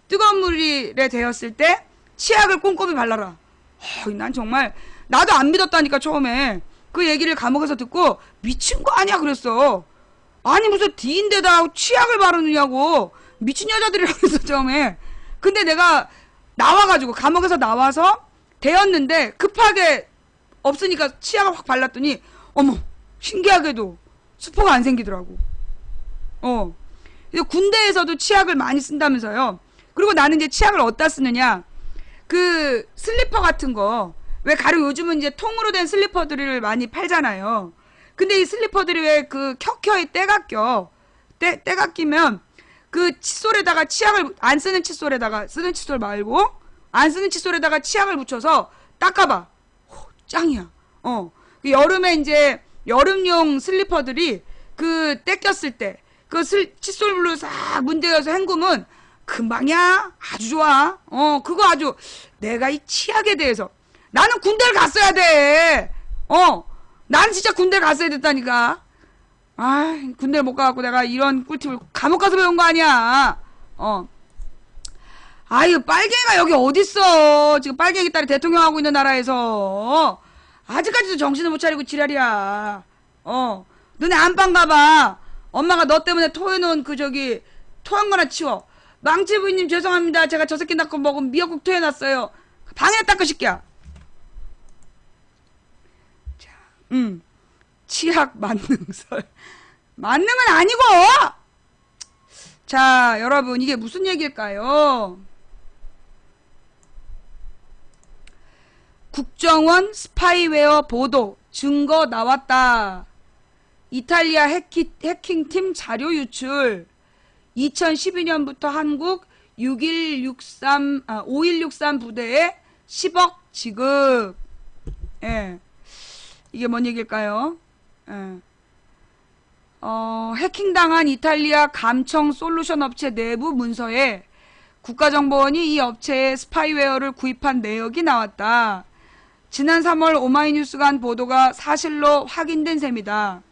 Speaker 1: 뜨거운 물에 데웠을 때 치약을 꼼꼼히 발라라. 난 정말 나도 안 믿었다니까 처음에. 그 얘기를 감옥에서 듣고 미친 거 아니야 그랬어. 아니 무슨 D인데다 치약을 바르느냐고. 미친 여자들이라고 그랬어 처음에. 근데 내가 감옥에서 나와서 데웠는데 급하게 없으니까 치약을 확 발랐더니 어머 신기하게도 수포가 안 생기더라고. 군대에서도 치약을 많이 쓴다면서요. 그리고 나는 이제 치약을 어디다 쓰느냐, 슬리퍼 같은 거, 왜 요즘은 이제 통으로 된 슬리퍼들을 많이 팔잖아요. 근데 이 슬리퍼들이 왜 켜켜이 때가 껴. 때가 끼면 칫솔에다가 치약을, 안 쓰는 칫솔에다가, 쓰는 칫솔 말고 안 쓰는 칫솔에다가 치약을 묻혀서 닦아봐. 짱이야. 여름에 이제 여름용 슬리퍼들이 때 꼈을 때 칫솔로 싹 문대어서 헹구면 금방이야. 아주 좋아. 그거 아주, 내가 이 치약에 대해서, 나는 군대를 갔어야 돼. 나는 진짜 군대를 갔어야 됐다니까. 군대를 못 가갖고 내가 이런 꿀팁을 감옥 가서 배운 거 아니야. 아유, 빨갱이가 여기 어딨어. 지금 빨갱이 딸이 대통령 하고 있는 나라에서. 아직까지도 정신을 못 차리고 지랄이야. 너네 안방 가봐. 엄마가 너 때문에 토해놓은 토한 거나 치워. 망치 부인님 죄송합니다. 제가 저 새끼 낳고 먹은 미역국 토해놨어요. 방에 닦고 시켜. 자, 치약 만능설. 만능은 아니고! 자, 여러분, 이게 무슨 얘기일까요? 국정원 스파이웨어 보도, 증거 나왔다. 이탈리아 해킹팀 자료 유출. 2012년부터 한국 5163 부대에 10억 지급. 예. 이게 뭔 얘기일까요? 예. 해킹당한 이탈리아 감청 솔루션 업체 내부 문서에 국가정보원이 이 업체의 스파이웨어를 구입한 내역이 나왔다. 지난 3월 오마이뉴스가 한 보도가 사실로 확인된 셈이다.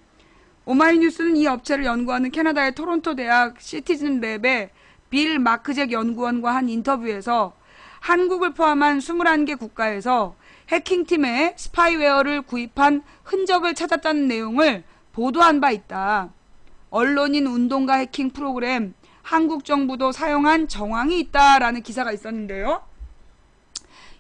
Speaker 1: 오마이뉴스는 이 업체를 연구하는 캐나다의 토론토 대학 시티즌랩의 빌 마크잭 연구원과 한 인터뷰에서 한국을 포함한 21개 국가에서 해킹팀의 스파이웨어를 구입한 흔적을 찾았다는 내용을 보도한 바 있다. 언론인 운동가 해킹 프로그램 한국 정부도 사용한 정황이 있다라는 기사가 있었는데요.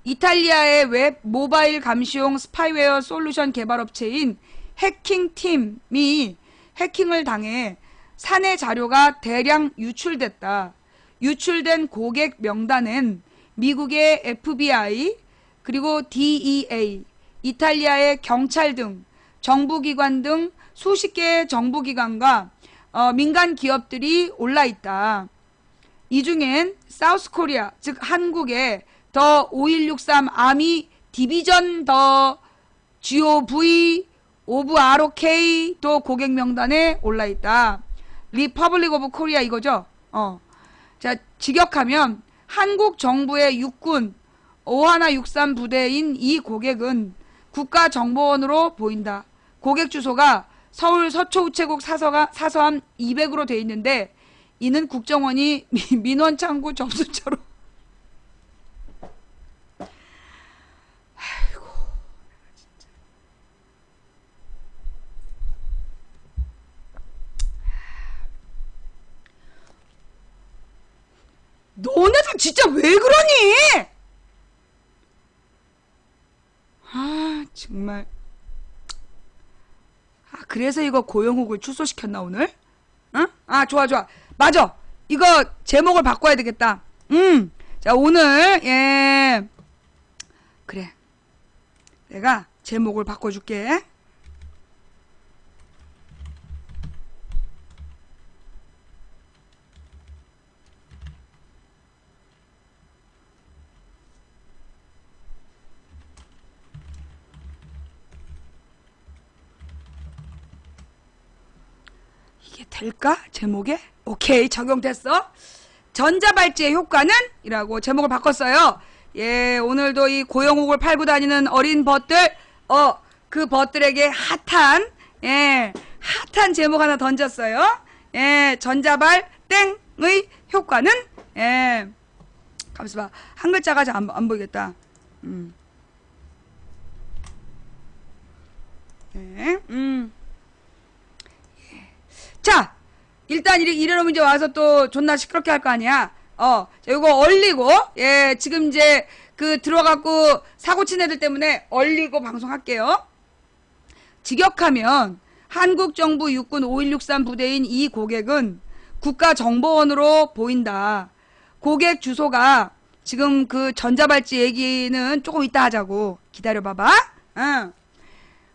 Speaker 1: 이탈리아의 웹 모바일 감시용 스파이웨어 솔루션 개발업체인 해킹팀이 해킹을 당해 사내 자료가 대량 유출됐다. 유출된 고객 명단엔 미국의 FBI, 그리고 DEA, 이탈리아의 경찰 등 정부기관 등 수십 개의 정부기관과 민간 기업들이 올라있다. 이 중엔 사우스코리아, 즉 한국의 더 5163 아미 디비전 더 GOV 오브 ROK도 고객 명단에 올라있다. 리퍼블릭 오브 코리아 이거죠? 자, 직역하면 한국 정부의 육군 5163 부대인 이 고객은 국가정보원으로 보인다. 고객 주소가 서울 서초우체국 사서함 200으로 돼 있는데 이는 국정원이 민원창구 접수처로 아이고 진짜. 너네들 진짜 왜 그러니? 아 정말. 아 그래서 이거 고영욱을 출소시켰나 오늘? 응? 아 좋아 맞아. 이거 제목을 바꿔야 되겠다. 자 오늘 예 그래 내가 제목을 바꿔줄게. 이게 될까? 제목에? 오케이 적용됐어. 전자발찌의 효과는? 이라고 제목을 바꿨어요. 예 오늘도 이 고영욱을 팔고 다니는 어린 벗들 그 벗들에게 핫한 핫한 제목 하나 던졌어요. 예 전자발 땡의 효과는? 예 가만있어 봐. 한 글자가 잘 안 보이겠다. 자 일단 이래놓으면 이제 와서 또 존나 시끄럽게 할 거 아니야. 자, 요거 얼리고 지금 이제 그 들어갖고 사고 친 애들 때문에 얼리고 방송할게요. 직역하면 한국정부 육군 5163 부대인 이 고객은 국가정보원으로 보인다. 고객 주소가 지금 그 전자발찌 얘기는 조금 이따 하자고. 기다려봐봐.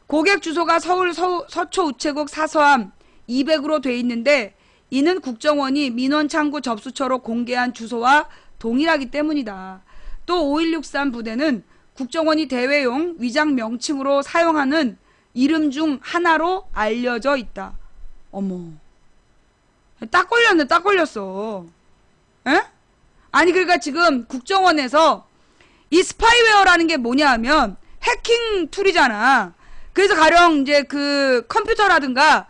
Speaker 1: 고객 주소가 서울 서초우체국 사서함 200으로 돼 있는데 이는 국정원이 민원창구 접수처로 공개한 주소와 동일하기 때문이다. 또 5163 부대는 국정원이 대외용 위장 명칭으로 사용하는 이름 중 하나로 알려져 있다. 어머 딱 걸렸네. 딱 걸렸어. 에? 아니 그러니까 지금 국정원에서 이 스파이웨어라는 게 뭐냐 하면 해킹 툴이잖아. 그래서 가령 이제 그 컴퓨터라든가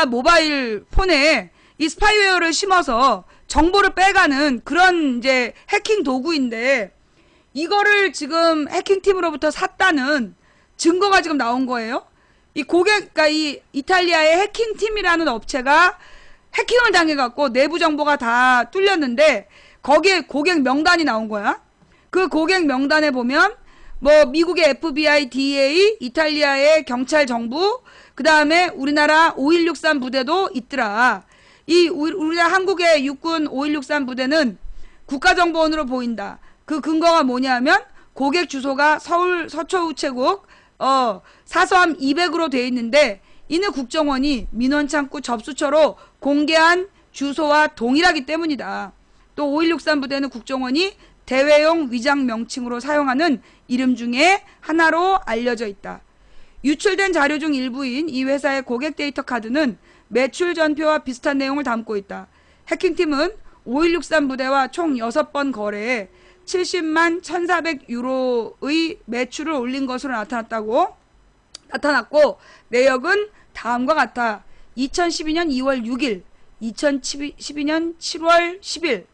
Speaker 1: 모바일 폰에 이 스파이웨어를 심어서 정보를 빼가는 그런 이제 해킹 도구인데 이거를 지금 해킹팀으로부터 샀다는 증거가 지금 나온 거예요. 이 그러니까 이 이탈리아의 해킹팀이라는 업체가 해킹을 당해갖고 내부 정보가 다 뚫렸는데 거기에 고객 명단이 나온 거야. 그 고객 명단에 보면 뭐 미국의 FBI, DEA, 이탈리아의 경찰 정부, 그 다음에 우리나라 5163 부대도 있더라. 이 우리나라 한국의 육군 5163 부대는 국가정보원으로 보인다. 그 근거가 뭐냐면 고객 주소가 서울 서초우체국 사서함 200으로 돼 있는데 이는 국정원이 민원창구 접수처로 공개한 주소와 동일하기 때문이다. 또 5163 부대는 국정원이 대외용 위장 명칭으로 사용하는 이름 중에 하나로 알려져 있다. 유출된 자료 중 일부인 이 회사의 고객 데이터 카드는 매출 전표와 비슷한 내용을 담고 있다. 해킹팀은 5163 부대와 총 6번 거래에 70만 1,400유로의 매출을 올린 것으로 나타났고 내역은 다음과 같아. 2012년 2월 6일, 2012년 7월 10일,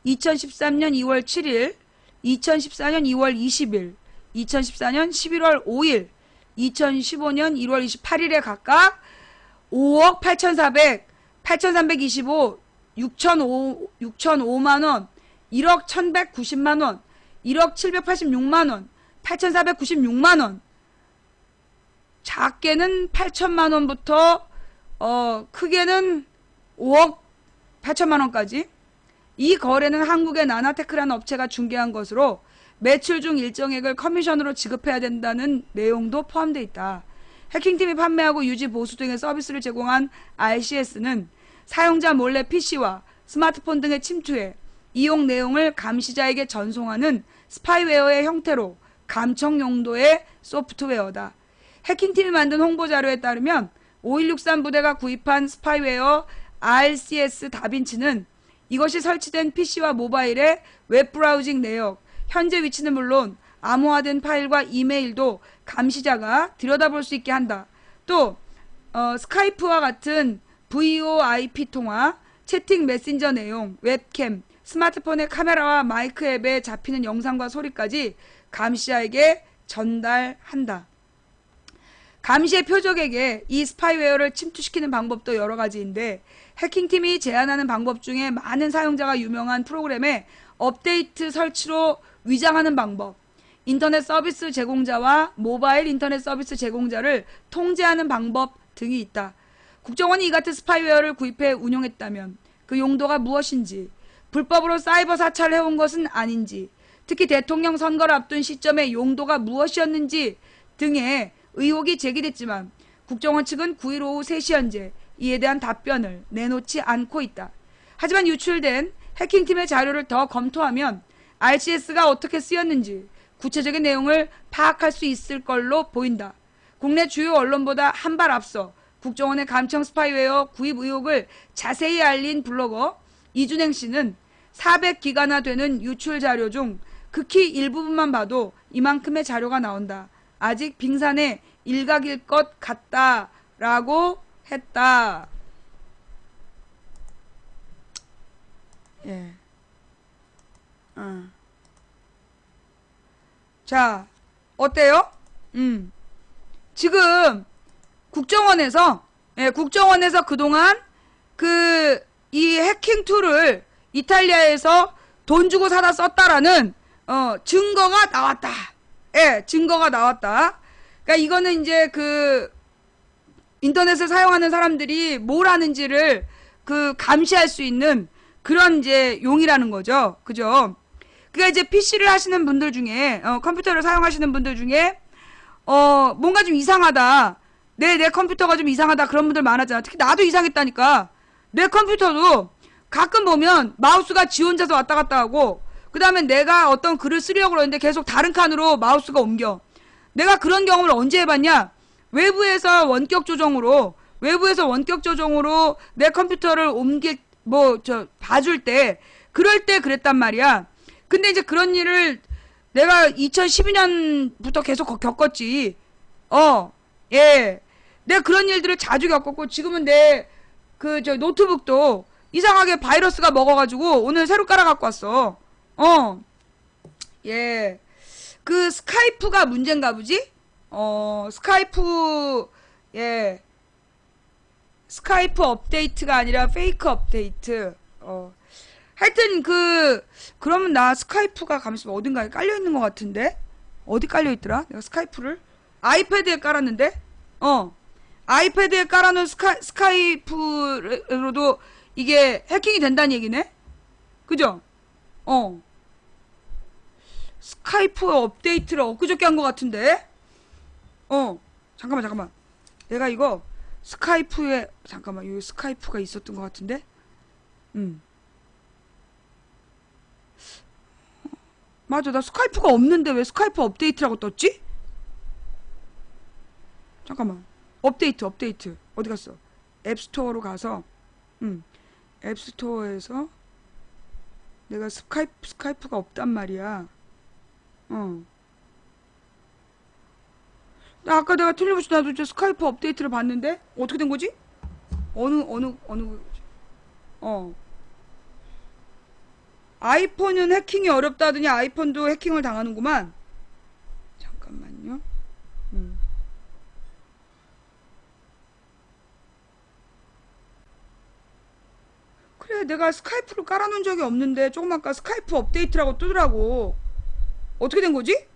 Speaker 1: 2013년 2월 7일, 2014년 2월 20일, 2014년 11월 5일, 2015년 1월 28일에 각각 5억 8,400, 8,325, 6,005만원, 1억 1,190만원, 1억 786만원, 8,496만원, 작게는 8천만원부터 크게는 5억 8천만원까지. 이 거래는 한국의 나나테크라는 업체가 중개한 것으로 매출 중 일정액을 커미션으로 지급해야 된다는 내용도 포함되어 있다. 해킹팀이 판매하고 유지 보수 등의 서비스를 제공한 RCS는 사용자 몰래 PC와 스마트폰 등에 침투해 이용 내용을 감시자에게 전송하는 스파이웨어의 형태로 감청 용도의 소프트웨어다. 해킹팀이 만든 홍보자료에 따르면 5163 부대가 구입한 스파이웨어 RCS 다빈치는 이것이 설치된 PC와 모바일의 웹브라우징 내역, 현재 위치는 물론 암호화된 파일과 이메일도 감시자가 들여다볼 수 있게 한다. 또 스카이프와 같은 VoIP 통화, 채팅 메신저 내용, 웹캠, 스마트폰의 카메라와 마이크 앱에 잡히는 영상과 소리까지 감시자에게 전달한다. 감시의 표적에게 이 스파이웨어를 침투시키는 방법도 여러 가지인데 해킹팀이 제안하는 방법 중에 많은 사용자가 유명한 프로그램의 업데이트 설치로 위장하는 방법, 인터넷 서비스 제공자와 모바일 인터넷 서비스 제공자를 통제하는 방법 등이 있다. 국정원이 이 같은 스파이웨어를 구입해 운용했다면 그 용도가 무엇인지, 불법으로 사이버 사찰을 해온 것은 아닌지, 특히 대통령 선거를 앞둔 시점에 용도가 무엇이었는지 등의 의혹이 제기됐지만 국정원 측은 9일 오후 3시 현재 이에 대한 답변을 내놓지 않고 있다. 하지만 유출된 해킹팀의 자료를 더 검토하면 RCS가 어떻게 쓰였는지 구체적인 내용을 파악할 수 있을 걸로 보인다. 국내 주요 언론보다 한 발 앞서 국정원의 감청 스파이웨어 구입 의혹을 자세히 알린 블로거 이준행 씨는 400기가나 되는 유출 자료 중 극히 일부분만 봐도 이만큼의 자료가 나온다. 아직 빙산의 일각일 것 같다라고 했다. 예. 자, 어때요? 지금 국정원에서 그동안 이 해킹 툴을 이탈리아에서 돈 주고 사다 썼다라는 증거가 나왔다. 예, 증거가 나왔다. 그러니까 이거는 이제 인터넷을 사용하는 사람들이 뭘 하는지를 감시할 수 있는 그런 이제 용이라는 거죠. 그죠? 그러니까 이제 PC를 하시는 분들 중에 컴퓨터를 사용하시는 분들 중에 뭔가 좀 이상하다. 내 컴퓨터가 좀 이상하다. 그런 분들 많았잖아. 특히 나도 이상했다니까. 내 컴퓨터도 가끔 보면 마우스가 지 혼자서 왔다 갔다 하고 그 다음에 내가 어떤 글을 쓰려고 그러는데 계속 다른 칸으로 마우스가 옮겨. 내가 그런 경험을 언제 해봤냐? 외부에서 원격 조정으로 내 컴퓨터를 봐줄 때 그럴 때 그랬단 말이야. 근데 이제 그런 일을 내가 2012년부터 계속 겪었지. 예. 내가 그런 일들을 자주 겪었고 지금은 내 노트북도 이상하게 바이러스가 먹어가지고 오늘 새로 깔아갖고 왔어. 예. 스카이프가 문제인가 보지? 예. 스카이프 업데이트가 아니라 페이크 업데이트. 하여튼 그러면 나 스카이프가 가만있어 어딘가에 깔려있는 것 같은데? 어디 깔려있더라? 내가 스카이프를 아이패드에 깔았는데? 아이패드에 깔아놓은 스카이프로도 이게 해킹이 된다는 얘기네? 그죠? 스카이프 업데이트를 엊그저께 한 것 같은데? 잠깐만. 내가 이거 스카이프에, 잠깐만, 여기 스카이프가 있었던 것 같은데? 맞아, 나 스카이프가 없는데 왜 스카이프 업데이트라고 떴지? 잠깐만. 업데이트. 어디 갔어? 앱스토어로 가서, 앱스토어에서 내가 스카이프가 없단 말이야. 나 아까 내가 틀림없이 나도 저 스카이프 업데이트를 봤는데 어떻게 된 거지? 아이폰은 해킹이 어렵다 하더니 아이폰도 해킹을 당하는구만. 잠깐만요. 그래, 내가 스카이프를 깔아놓은 적이 없는데 조금 아까 스카이프 업데이트라고 뜨더라고. 어떻게 된 거지?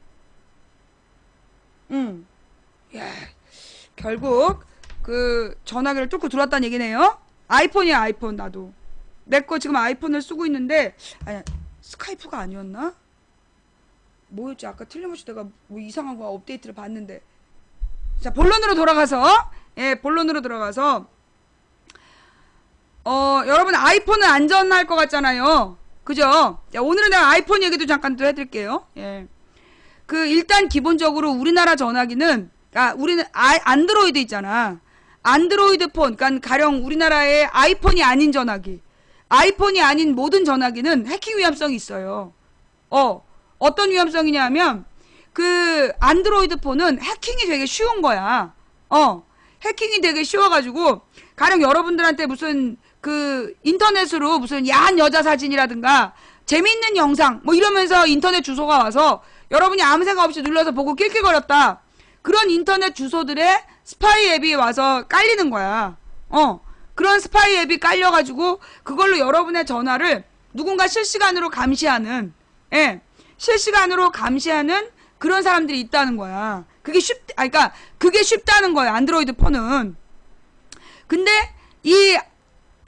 Speaker 1: 야, 결국 전화기를 뚫고 들어왔다는 얘기네요. 아이폰이야, 아이폰. 나도 내 거 지금 아이폰을 쓰고 있는데, 아니, 스카이프가 아니었나? 뭐였지? 아까 틀림없이 내가 뭐 이상한 거 업데이트를 봤는데. 자, 본론으로 돌아가서 여러분 아이폰은 안전할 것 같잖아요. 그죠? 자, 오늘은 내가 아이폰 얘기도 잠깐 또 해드릴게요. 예. 일단 기본적으로 우리나라 전화기는, 우리는 안드로이드 있잖아. 안드로이드 폰, 그러니까 가령 우리나라의 아이폰이 아닌 전화기, 아이폰이 아닌 모든 전화기는 해킹 위험성이 있어요. 어떤 위험성이냐 하면, 그 안드로이드 폰은 해킹이 되게 쉬운 거야. 해킹이 되게 쉬워가지고 가령 여러분들한테 무슨 그 인터넷으로 무슨 야한 여자 사진이라든가 재밌는 영상 뭐 이러면서 인터넷 주소가 와서 여러분이 아무 생각 없이 눌러서 보고 낄낄거렸다. 그런 인터넷 주소들의 스파이 앱이 와서 깔리는 거야. 그런 스파이 앱이 깔려가지고 그걸로 여러분의 전화를 누군가 실시간으로 감시하는, 실시간으로 감시하는 그런 사람들이 있다는 거야. 그러니까 그게 쉽다는 거야, 안드로이드 폰은. 근데 이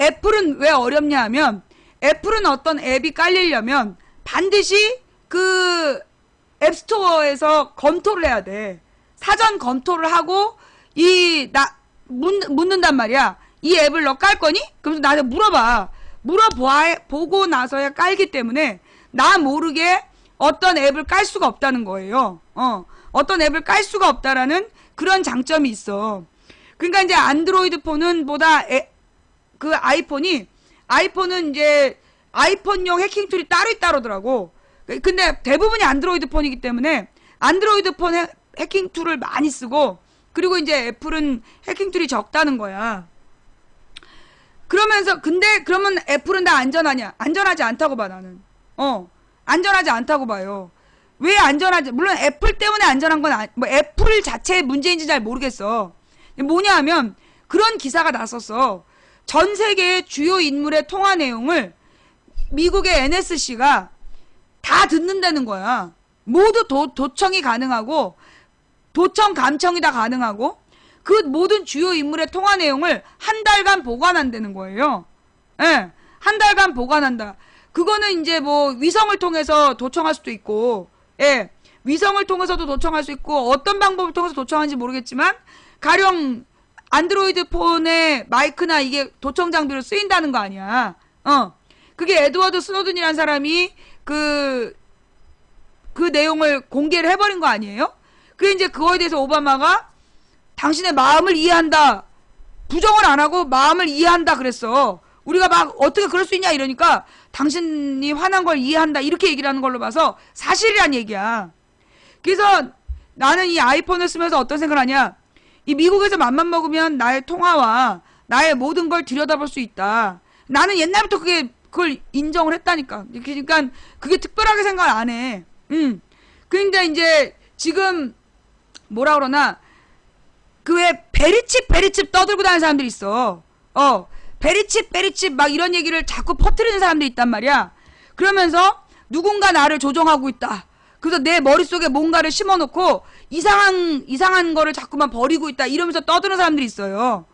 Speaker 1: 애플은 왜 어렵냐 하면, 애플은 어떤 앱이 깔리려면 반드시 그 앱스토어에서 검토를 해야 돼. 사전 검토를 하고 묻는단 말이야. 이 앱을 너 깔 거니? 그러면서 나한테 물어보고 나서야 깔기 때문에 나 모르게 어떤 앱을 깔 수가 없다는 거예요. 어떤 앱을 깔 수가 없다라는 그런 장점이 있어. 그러니까 이제 안드로이드 폰은 그 아이폰은 이제 아이폰용 해킹 툴이 따로 있다더라고. 근데 대부분이 안드로이드 폰이기 때문에 안드로이드 폰 해킹 툴을 많이 쓰고, 그리고 이제 애플은 해킹 툴이 적다는 거야. 그러면 애플은 다 안전하냐? 안전하지 않다고 봐, 나는. 안전하지 않다고 봐요. 왜 안전하지? 물론 애플 때문에 안전한 건 뭐 애플 자체의 문제인지 잘 모르겠어. 뭐냐 하면 그런 기사가 났었어. 전 세계의 주요 인물의 통화 내용을 미국의 NSC가 다 듣는다는 거야. 모두 도청이 가능하고, 도청 감청이 다 가능하고, 그 모든 주요 인물의 통화 내용을 한 달간 보관한다는 거예요. 예, 한 달간 보관한다. 그거는 이제 뭐 위성을 통해서 도청할 수도 있고, 위성을 통해서도 도청할 수 있고, 어떤 방법을 통해서 도청하는지 모르겠지만, 가령 안드로이드 폰의 마이크나 이게 도청 장비로 쓰인다는 거 아니야. 그게 에드워드 스노든이라는 사람이 그 내용을 공개를 해버린 거 아니에요? 그래 이제 그거에 대해서 오바마가 당신의 마음을 이해한다. 부정을 안 하고 마음을 이해한다 그랬어. 우리가 막 어떻게 그럴 수 있냐 이러니까 당신이 화난 걸 이해한다 이렇게 얘기를 하는 걸로 봐서 사실이란 얘기야. 그래서 나는 이 아이폰을 쓰면서 어떤 생각을 하냐. 이 미국에서 맘만 먹으면 나의 통화와 나의 모든 걸 들여다볼 수 있다. 나는 옛날부터 그걸 인정을 했다니까. 그러니까 그게 특별하게 생각을 안 해. 그런데 이제 지금 뭐라 그러나 그 왜 베리칩 떠들고 다니는 사람들이 있어. 베리칩 막 이런 얘기를 자꾸 퍼뜨리는 사람들이 있단 말이야. 그러면서 누군가 나를 조종하고 있다. 그래서 내 머릿속에 뭔가를 심어놓고 이상한 거를 자꾸만 버리고 있다. 이러면서 떠드는 사람들이 있어요.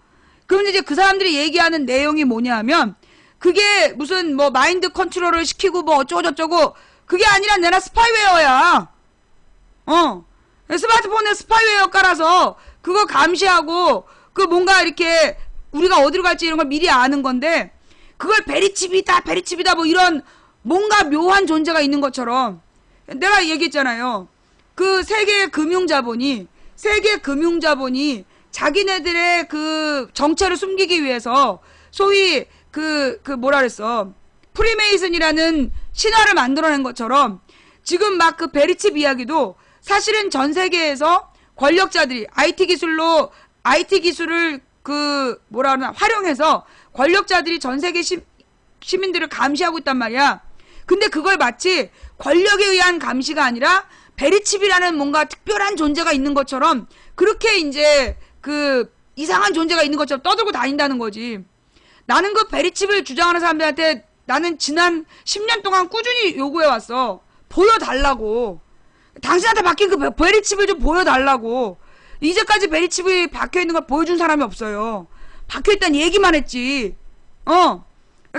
Speaker 1: 그럼 이제 그 사람들이 얘기하는 내용이 뭐냐 하면 그게 무슨 뭐 마인드 컨트롤을 시키고 뭐 어쩌고저쩌고 그게 아니라 내가 스파이웨어야. 스마트폰에 스파이웨어 깔아서 그거 감시하고 그 뭔가 이렇게 우리가 어디로 갈지 이런 걸 미리 아는 건데 그걸 베리칩이다 뭐 이런 뭔가 묘한 존재가 있는 것처럼 내가 얘기했잖아요. 그 세계 금융자본이 자기네들의 그 정체를 숨기기 위해서 소위 뭐라 그랬어. 프리메이슨이라는 신화를 만들어낸 것처럼 지금 막 그 베리칩 이야기도 사실은 전 세계에서 권력자들이 IT 기술을 활용해서 권력자들이 전 세계 시민들을 감시하고 있단 말이야. 근데 그걸 마치 권력에 의한 감시가 아니라 베리칩이라는 뭔가 특별한 존재가 있는 것처럼 그렇게 이제 그 이상한 존재가 있는 것처럼 떠들고 다닌다는 거지. 나는 그 베리칩을 주장하는 사람들한테 나는 지난 10년 동안 꾸준히 요구해왔어. 보여달라고. 당신한테 박힌 그 베리칩을 좀 보여달라고. 이제까지 베리칩이 박혀있는 걸 보여준 사람이 없어요. 박혀있다는 얘기만 했지.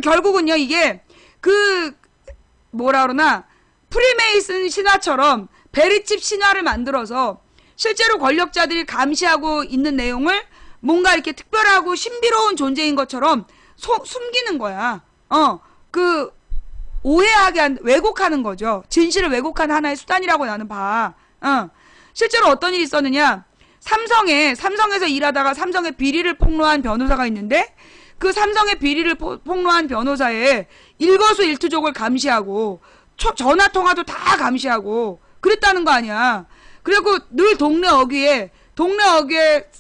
Speaker 1: 결국은요 이게 프리메이슨 신화처럼 베리칩 신화를 만들어서 실제로 권력자들이 감시하고 있는 내용을 뭔가 이렇게 특별하고 신비로운 존재인 것처럼 숨기는 거야. 오해하게 왜곡하는 거죠. 진실을 왜곡하는 하나의 수단이라고 나는 봐. 실제로 어떤 일이 있었느냐. 삼성에서 일하다가 삼성의 비리를 폭로한 변호사가 있는데 그 삼성의 비리를 폭로한 변호사의 일거수일투족을 감시하고 전화통화도 다 감시하고 그랬다는 거 아니야. 그리고 늘 동네 어귀에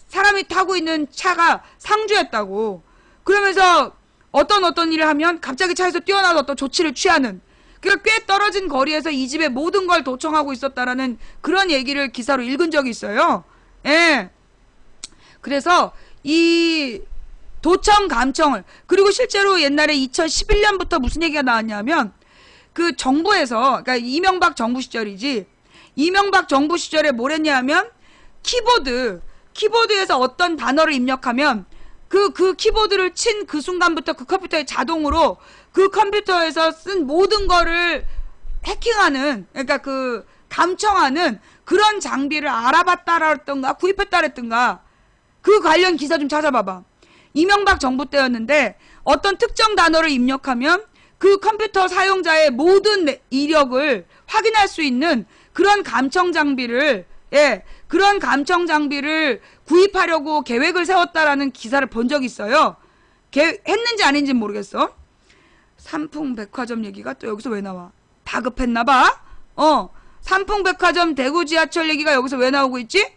Speaker 1: 사람이 타고 있는 차가 상주했다고. 그러면서 어떤 일을 하면 갑자기 차에서 뛰어나서 어떤 조치를 취하는, 그러니까 꽤 떨어진 거리에서 이 집의 모든 걸 도청하고 있었다라는 그런 얘기를 기사로 읽은 적이 있어요. 예. 그래서 이 도청 감청을, 그리고 실제로 옛날에 2011년부터 무슨 얘기가 나왔냐면 그 정부에서, 그러니까 이명박 정부 시절이지, 이명박 정부 시절에 뭘 했냐면 키보드에서 어떤 단어를 입력하면 그 키보드를 친 그 순간부터 그 컴퓨터에 자동으로 그 컴퓨터에서 쓴 모든 거를 해킹하는, 그러니까 그 감청하는 그런 장비를 알아봤다라던가 구입했다랬던가, 그 관련 기사 좀 찾아봐봐. 이명박 정부 때였는데 어떤 특정 단어를 입력하면 그 컴퓨터 사용자의 모든 이력을 확인할 수 있는 그런 감청 장비를, 그런 감청 장비를 구입하려고 계획을 세웠다라는 기사를 본 적이 있어요. 했는지 아닌지는 모르겠어. 삼풍백화점 얘기가 또 여기서 왜 나와? 다급했나봐. 삼풍백화점 대구 지하철 얘기가 여기서 왜 나오고 있지?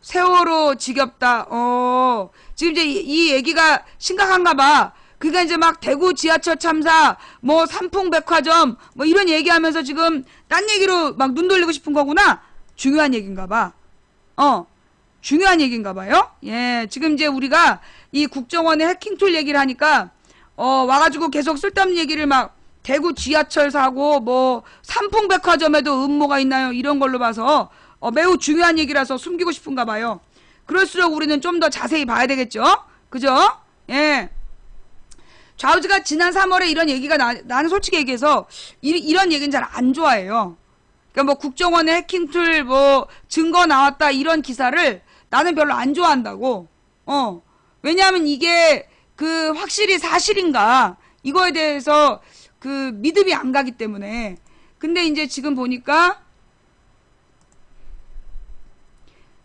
Speaker 1: 세월호 지겹다. 지금 이제 이 얘기가 심각한가봐. 그러니까 이제 막 대구 지하철 참사, 뭐 삼풍백화점, 뭐 이런 얘기하면서 지금 딴 얘기로 막 눈 돌리고 싶은 거구나. 중요한 얘기인가봐. 중요한 얘기인가봐요. 예, 지금 이제 우리가 이 국정원의 해킹툴 얘기를 하니까 와가지고 계속 쓸데없는 얘기를 막 대구 지하철 사고 뭐 삼풍백화점에도 음모가 있나요? 이런 걸로 봐서 매우 중요한 얘기라서 숨기고 싶은가 봐요. 그럴수록 우리는 좀 더 자세히 봐야 되겠죠? 그죠? 예. 좌우지가 지난 3월에 이런 얘기가 나는 솔직히 얘기해서 이런 얘기는 잘 안 좋아해요. 그러니까 뭐 국정원의 해킹툴 뭐 증거 나왔다 이런 기사를 나는 별로 안 좋아한다고. 왜냐하면 이게 그 확실히 사실인가 이거에 대해서 그 믿음이 안 가기 때문에. 근데 이제 지금 보니까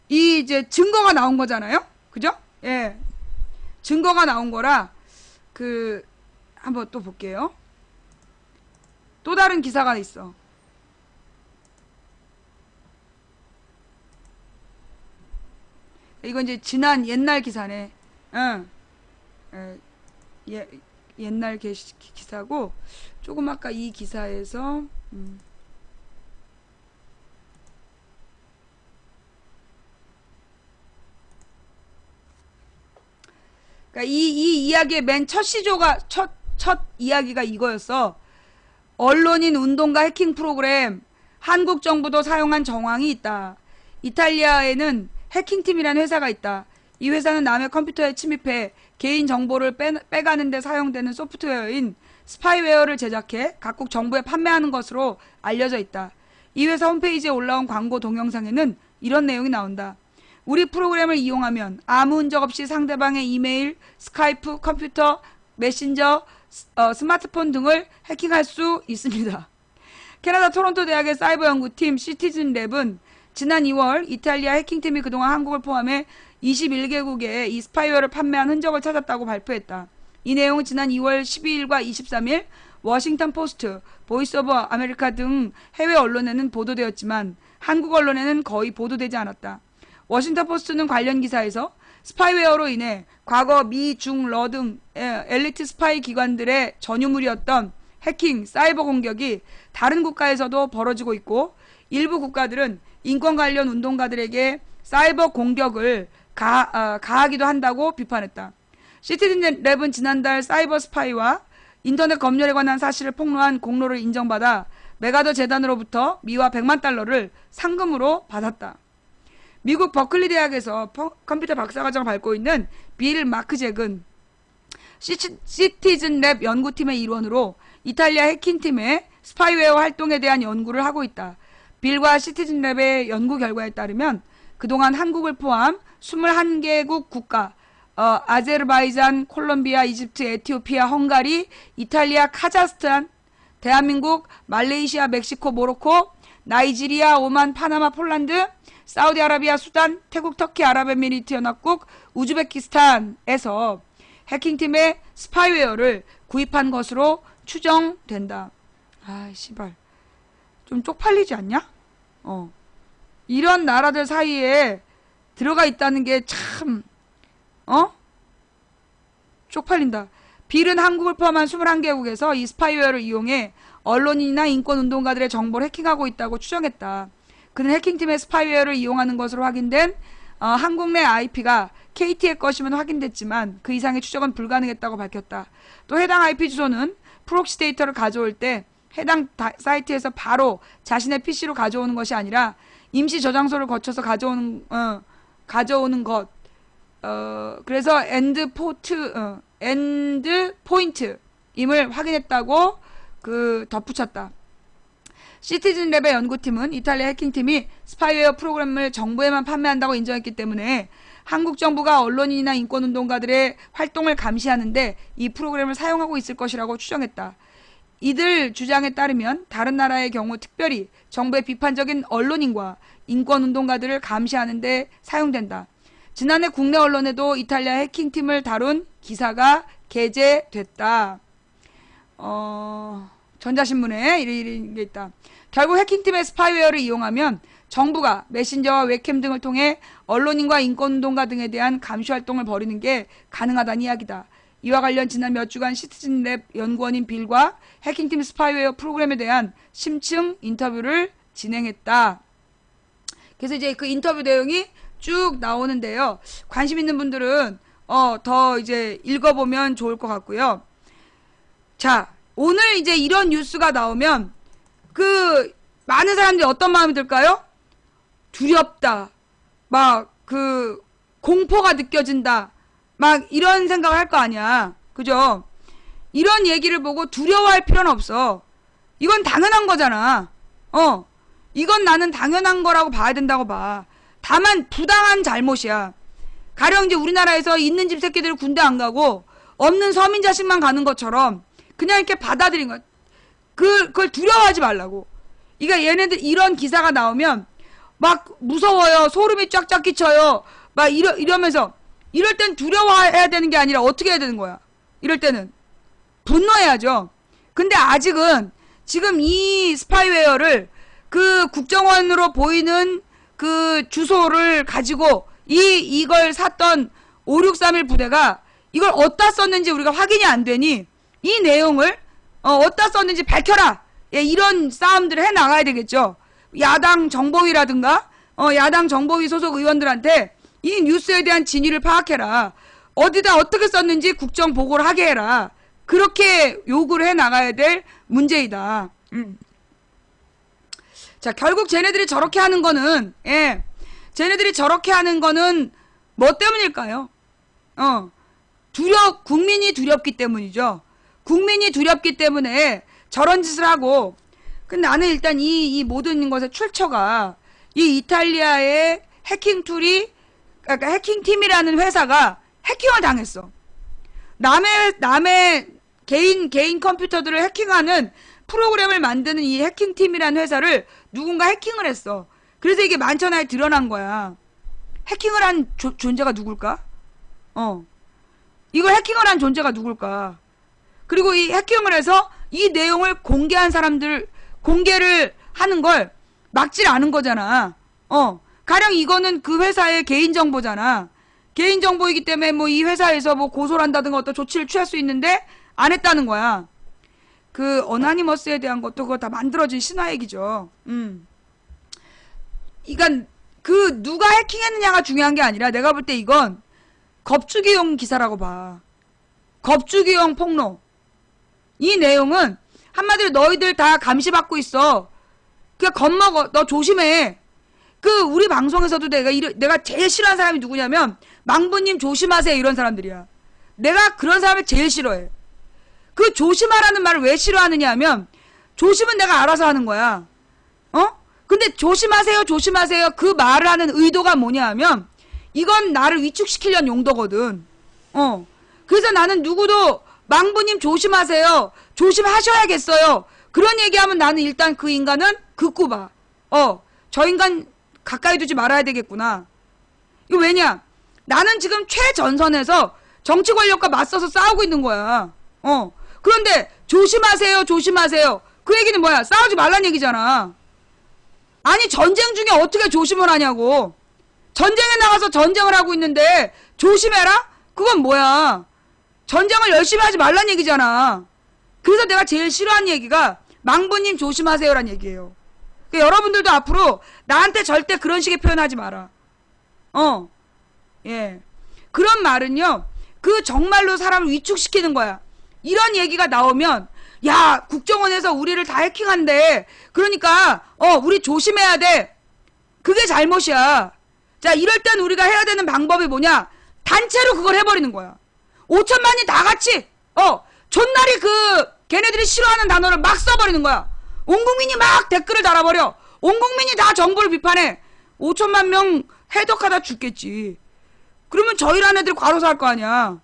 Speaker 1: 이 이제 증거가 나온 거잖아요. 그죠? 예. 증거가 나온 거라 그 한번 또 볼게요. 또 다른 기사가 있어. 이건 이제 지난 옛날 기사네. 옛날 기사고 조금 아까 이 기사에서 그러니까 이 이야기의 맨 첫 시조가 첫 이야기가 이거였어. 언론인 운동가 해킹 프로그램 한국 정부도 사용한 정황이 있다. 이탈리아에는 해킹팀이라는 회사가 있다. 이 회사는 남의 컴퓨터에 침입해 개인 정보를 빼가는 데 사용되는 소프트웨어인 스파이웨어를 제작해 각국 정부에 판매하는 것으로 알려져 있다. 이 회사 홈페이지에 올라온 광고 동영상에는 이런 내용이 나온다. 우리 프로그램을 이용하면 아무 흔적 없이 상대방의 이메일, 스카이프, 컴퓨터, 메신저, 스마트폰 등을 해킹할 수 있습니다. 캐나다 토론토 대학의 사이버 연구팀 시티즌랩은 지난 2월 이탈리아 해킹팀이 그동안 한국을 포함해 21개국에 이 스파이웨어를 판매한 흔적을 찾았다고 발표했다. 이 내용은 지난 2월 12일과 23일 워싱턴 포스트, 보이스 오브 아메리카 등 해외 언론에는 보도되었지만 한국 언론에는 거의 보도되지 않았다. 워싱턴 포스트는 관련 기사에서 스파이웨어로 인해 과거 미, 중, 러 등 엘리트 스파이 기관들의 전유물이었던 해킹, 사이버 공격이 다른 국가에서도 벌어지고 있고 일부 국가들은 인권 관련 운동가들에게 사이버 공격을 가하기도 한다고 비판했다. 시티즌랩은 지난달 사이버 스파이와 인터넷 검열에 관한 사실을 폭로한 공로를 인정받아 메가더 재단으로부터 미화 100만 달러를 상금으로 받았다. 미국 버클리 대학에서 컴퓨터 박사과정을 밟고 있는 빌 마크잭은 시티즌랩 연구팀의 일원으로 이탈리아 해킹팀의 스파이웨어 활동에 대한 연구를 하고 있다. 빌과 시티즌랩의 연구 결과에 따르면 그동안 한국을 포함 21개국 국가, 아제르바이잔, 콜롬비아, 이집트, 에티오피아, 헝가리, 이탈리아, 카자흐스탄, 대한민국, 말레이시아, 멕시코, 모로코, 나이지리아, 오만, 파나마, 폴란드, 사우디아라비아, 수단, 태국, 터키, 아랍에미리트 연합국, 우즈베키스탄에서 해킹팀의 스파이웨어를 구입한 것으로 추정된다. 아, 씨발. 좀 쪽팔리지 않냐? 이런 나라들 사이에 들어가 있다는 게 참, 쪽팔린다. 빌은 한국을 포함한 21개국에서 이 스파이웨어를 이용해 언론인이나 인권운동가들의 정보를 해킹하고 있다고 추정했다. 그는 해킹팀의 스파이웨어를 이용하는 것으로 확인된 한국 내 IP가 KT의 것이면 확인됐지만 그 이상의 추적은 불가능했다고 밝혔다. 또 해당 IP 주소는 프록시 데이터를 가져올 때 해당 사이트에서 바로 자신의 PC로 가져오는 것이 아니라 임시 저장소를 거쳐서 가져오는 것. 그래서 엔드 포인트임을 확인했다고 덧붙였다. 시티즌랩의 연구팀은 이탈리아 해킹팀이 스파이웨어 프로그램을 정부에만 판매한다고 인정했기 때문에 한국 정부가 언론인이나 인권운동가들의 활동을 감시하는데 이 프로그램을 사용하고 있을 것이라고 추정했다. 이들 주장에 따르면 다른 나라의 경우 특별히 정부의 비판적인 언론인과 인권운동가들을 감시하는 데 사용된다. 지난해 국내 언론에도 이탈리아 해킹팀을 다룬 기사가 게재됐다. 전자신문에 이런 게 있다. 결국 해킹팀의 스파이웨어를 이용하면 정부가 메신저와 웹캠 등을 통해 언론인과 인권운동가 등에 대한 감시활동을 벌이는 게 가능하다는 이야기다. 이와 관련 지난 몇 주간 시티즌랩 연구원인 빌과 해킹팀 스파이웨어 프로그램에 대한 심층 인터뷰를 진행했다. 그래서 이제 그 인터뷰 내용이 쭉 나오는데요. 관심 있는 분들은 더 이제 읽어보면 좋을 것 같고요. 자, 오늘 이제 이런 뉴스가 나오면 많은 사람들이 어떤 마음이 들까요? 두렵다. 막 공포가 느껴진다. 막 이런 생각을 할 거 아니야. 그죠? 이런 얘기를 보고 두려워할 필요는 없어. 이건 당연한 거잖아. 이건 나는 당연한 거라고 봐야 된다고 봐. 다만 부당한 잘못이야. 가령 이제 우리나라에서 있는 집 새끼들 군대 안 가고 없는 서민 자식만 가는 것처럼 그냥 이렇게 받아들인 거야. 그걸 두려워하지 말라고. 그러니까 얘네들 이런 기사가 나오면 막 무서워요. 소름이 쫙쫙 끼쳐요. 막 이러면서 이럴 땐 두려워해야 되는 게 아니라 어떻게 해야 되는 거야? 이럴 때는 분노해야죠. 근데 아직은 지금 이 스파이웨어를 국정원으로 보이는 주소를 가지고 이걸 샀던 5631 부대가 이걸 어디다 썼는지 우리가 확인이 안 되니 이 내용을 어디다 썼는지 밝혀라. 예, 이런 싸움들을 해 나가야 되겠죠. 야당 정보위라든가 야당 정보위 소속 의원들한테 이 뉴스에 대한 진위를 파악해라. 어디다 어떻게 썼는지 국정 보고를 하게 해라. 그렇게 요구를 해 나가야 될 문제이다. 자, 결국 쟤네들이 저렇게 하는 거는 뭐 때문일까요? 국민이 두렵기 때문이죠. 국민이 두렵기 때문에 저런 짓을 하고. 근데 나는 일단 이 모든 것의 출처가 이 이탈리아의 그러니까 해킹팀이라는 회사가 해킹을 당했어. 남의 개인 컴퓨터들을 해킹하는 프로그램을 만드는 이 해킹팀이라는 회사를 누군가 해킹을 했어. 그래서 이게 만천하에 드러난 거야. 해킹을 한 존재가 누굴까? 이걸 해킹을 한 존재가 누굴까? 그리고 이 해킹을 해서 이 내용을 공개를 하는 걸 막질 않은 거잖아. 가령 이거는 그 회사의 개인정보잖아. 개인정보이기 때문에 뭐 이 회사에서 뭐 고소를 한다든가 어떤 조치를 취할 수 있는데 안 했다는 거야. 어나니머스에 대한 것도 그거 다 만들어진 신화 얘기죠. 그러니까 누가 해킹했느냐가 중요한 게 아니라 내가 볼 때 이건 겁주기용 기사라고 봐. 겁주기용 폭로. 이 내용은 한마디로 너희들 다 감시받고 있어. 그냥 겁먹어. 너 조심해. 우리 방송에서도 내가 제일 싫어하는 사람이 누구냐면 망부님 조심하세요 이런 사람들이야. 내가 그런 사람을 제일 싫어해. 조심하라는 말을 왜 싫어하느냐 하면 조심은 내가 알아서 하는 거야. 근데 조심하세요 그 말을 하는 의도가 뭐냐 하면 이건 나를 위축시키려는 용도거든. 그래서 나는 누구도 망부님 조심하세요. 조심하셔야겠어요. 그런 얘기하면 나는 일단 그 인간은 긋고 봐. 저 인간 가까이 두지 말아야 되겠구나. 이거 왜냐? 나는 지금 최전선에서 정치 권력과 맞서서 싸우고 있는 거야. 그런데 조심하세요. 그 얘기는 뭐야? 싸우지 말란 얘기잖아. 아니 전쟁 중에 어떻게 조심을 하냐고. 전쟁에 나가서 전쟁을 하고 있는데 조심해라? 그건 뭐야. 전쟁을 열심히 하지 말란 얘기잖아. 그래서 내가 제일 싫어하는 얘기가 망부님 조심하세요란 얘기예요. 그러니까 여러분들도 앞으로 나한테 절대 그런 식의 표현하지 마라. 예. 그런 말은요, 그 정말로 사람을 위축시키는 거야. 이런 얘기가 나오면, 야, 국정원에서 우리를 다 해킹한대. 그러니까, 우리 조심해야 돼. 그게 잘못이야. 자, 이럴 땐 우리가 해야 되는 방법이 뭐냐? 단체로 그걸 해버리는 거야. 5천만이 다 같이, 존나리 걔네들이 싫어하는 단어를 막 써버리는 거야. 온 국민이 막 댓글을 달아버려. 온 국민이 다 정부를 비판해. 5천만 명 해독하다 죽겠지. 그러면 저희란 애들 과로사 할 거 아니야.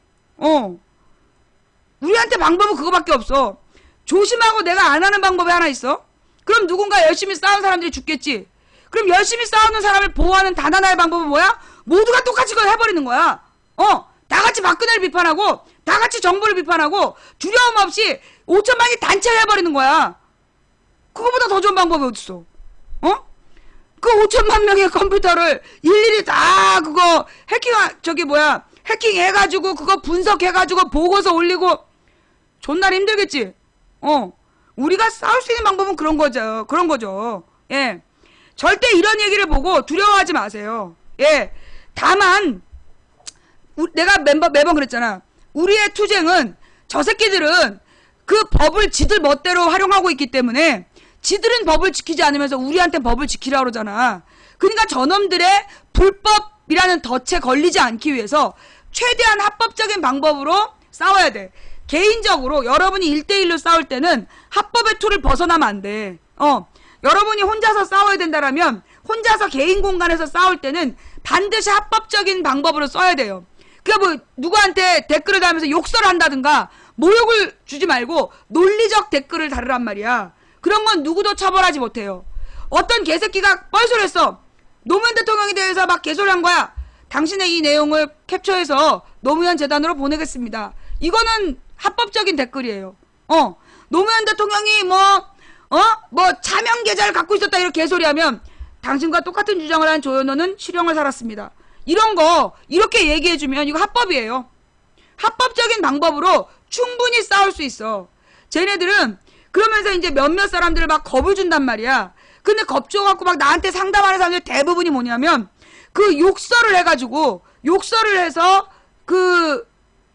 Speaker 1: 우리한테 방법은 그거밖에 없어. 조심하고 내가 안 하는 방법이 하나 있어? 그럼 누군가 열심히 싸운 사람들이 죽겠지. 그럼 열심히 싸우는 사람을 보호하는 단 하나의 방법은 뭐야? 모두가 똑같이 그걸 해버리는 거야. 다 같이 박근혜를 비판하고 다 같이 정부를 비판하고 두려움 없이 5천만이 단체를 해버리는 거야. 그거보다 더 좋은 방법이 어딨어? 그 5천만 명의 컴퓨터를 일일이 다 그거 해킹해가지고 그거 분석해가지고 보고서 올리고 존나 힘들겠지. 우리가 싸울 수 있는 방법은 그런 거죠. 예. 절대 이런 얘기를 보고 두려워하지 마세요. 예. 다만 내가 매번 그랬잖아. 우리의 투쟁은 저 새끼들은 그 법을 지들 멋대로 활용하고 있기 때문에 지들은 법을 지키지 않으면서 우리한테 법을 지키라고 그러잖아. 그러니까 저놈들의 불법이라는 덫에 걸리지 않기 위해서 최대한 합법적인 방법으로 싸워야 돼. 개인적으로 여러분이 1대1로 싸울 때는 합법의 틀을 벗어나면 안 돼. 여러분이 혼자서 싸워야 된다라면 혼자서 개인 공간에서 싸울 때는 반드시 합법적인 방법으로 써야 돼요. 그러니까 뭐 누구한테 댓글을 달면서 욕설을 한다든가 모욕을 주지 말고 논리적 댓글을 달으란 말이야. 그런 건 누구도 처벌하지 못해요. 어떤 개새끼가 뻘소리 했어. 노무현 대통령에 대해서 막 개소리한 거야. 당신의 이 내용을 캡처해서 노무현 재단으로 보내겠습니다. 이거는 합법적인 댓글이에요. 노무현 대통령이 차명 계좌를 갖고 있었다 이렇게 개소리하면 당신과 똑같은 주장을 한 조현호는 실형을 살았습니다. 이런 거 이렇게 얘기해주면 이거 합법이에요. 합법적인 방법으로 충분히 싸울 수 있어. 쟤네들은 그러면서 이제 몇몇 사람들을 막 겁을 준단 말이야. 근데 겁줘갖고 막 나한테 상담하는 사람들 대부분이 뭐냐면 그 욕설을 해가지고 욕설을 해서 그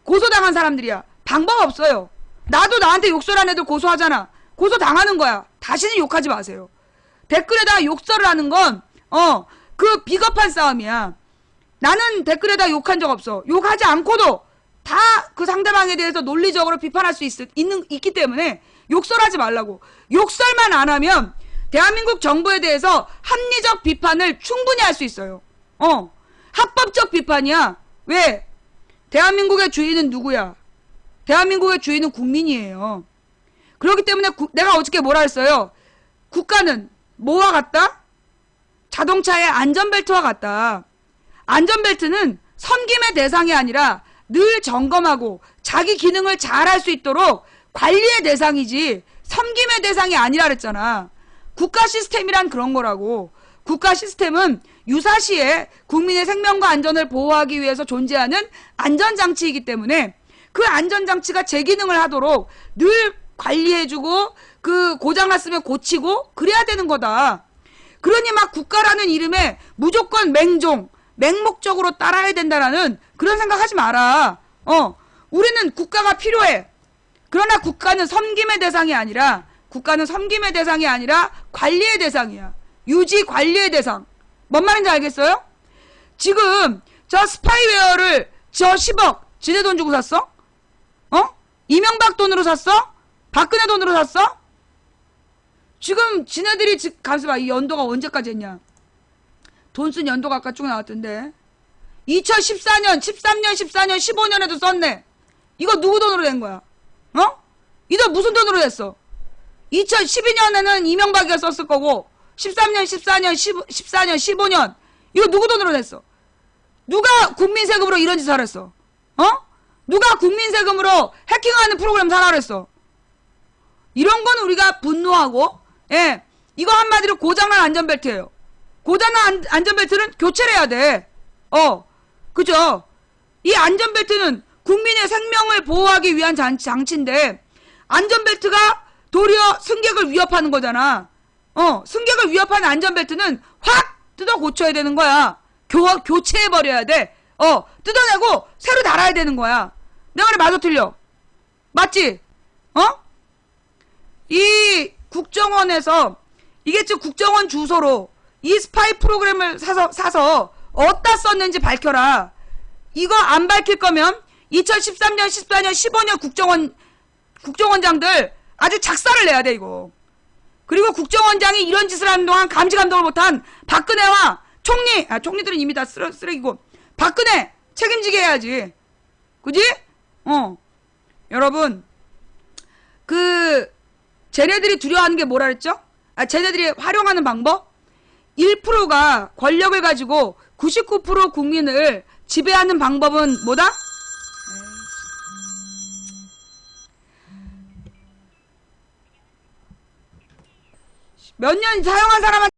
Speaker 1: 고소당한 사람들이야. 방법 없어요. 나도 나한테 욕설한 애들 고소하잖아. 고소당하는 거야. 다시는 욕하지 마세요. 댓글에다 욕설을 하는 건 그 비겁한 싸움이야. 나는 댓글에다 욕한 적 없어. 욕하지 않고도 다 그 상대방에 대해서 논리적으로 비판할 수 있기 때문에 욕설하지 말라고. 욕설만 안 하면 대한민국 정부에 대해서 합리적 비판을 충분히 할 수 있어요. 합법적 비판이야. 왜? 대한민국의 주인은 누구야? 대한민국의 주인은 국민이에요. 그렇기 때문에 내가 어저께 뭐라 했어요? 국가는 뭐와 같다? 자동차의 안전벨트와 같다. 안전벨트는 섬김의 대상이 아니라 늘 점검하고 자기 기능을 잘 할 수 있도록 관리의 대상이지 섬김의 대상이 아니라 그랬잖아. 국가 시스템이란 그런 거라고. 국가 시스템은 유사시에 국민의 생명과 안전을 보호하기 위해서 존재하는 안전장치이기 때문에 그 안전장치가 제 기능을 하도록 늘 관리해주고 그 고장났으면 고치고 그래야 되는 거다. 그러니 막 국가라는 이름에 무조건 맹목적으로 따라야 된다라는 그런 생각하지 마라. 우리는 국가가 필요해. 그러나 국가는 섬김의 대상이 아니라 관리의 대상이야. 유지 관리의 대상. 뭔 말인지 알겠어요? 지금 저 스파이웨어를 저 10억 지네 돈 주고 샀어? 이명박 돈으로 샀어? 박근혜 돈으로 샀어? 지금 지네들이 가만있어 봐. 이 연도가 언제까지 했냐? 돈 쓴 연도가 아까 쭉 나왔던데 2014년, 13년, 14년, 15년에도 썼네. 이거 누구 돈으로 낸 거야? 이거 무슨 돈으로 냈어? 2012년에는 이명박이가 썼을 거고 13년, 14년, 15년 이거 누구 돈으로 냈어? 누가 국민 세금으로 이런 짓을 하랬어? 누가 국민 세금으로 해킹하는 프로그램 사라 그랬어? 이런 건 우리가 분노하고 이거 한마디로 고장난 안전벨트예요. 고장난 안전벨트는 교체를 해야 돼. 그죠? 이 안전벨트는 국민의 생명을 보호하기 위한 장치인데 안전벨트가 도리어 승객을 위협하는 거잖아. 승객을 위협하는 안전벨트는 확 뜯어 고쳐야 되는 거야. 교체해버려야 돼. 뜯어내고 새로 달아야 되는 거야. 내가 말이 맞아 틀려? 맞지? 이 국정원에서 이게 즉 국정원 주소로 이 스파이 프로그램을 사서 어디다 썼는지 밝혀라. 이거 안 밝힐 거면 2013년, 14년, 15년 국정원장들 아주 작사를 내야 돼 이거. 그리고 국정원장이 이런 짓을 하는 동안 감시 감독을 못한 박근혜와 총리들은 이미 다 쓰레기고 박근혜 책임지게 해야지. 그지? 여러분 쟤네들이 두려워하는 게 뭐라 그랬죠? 쟤네들이 활용하는 방법? 1%가 권력을 가지고 99% 국민을 지배하는 방법은 뭐다? 몇 년 사용한 사람한테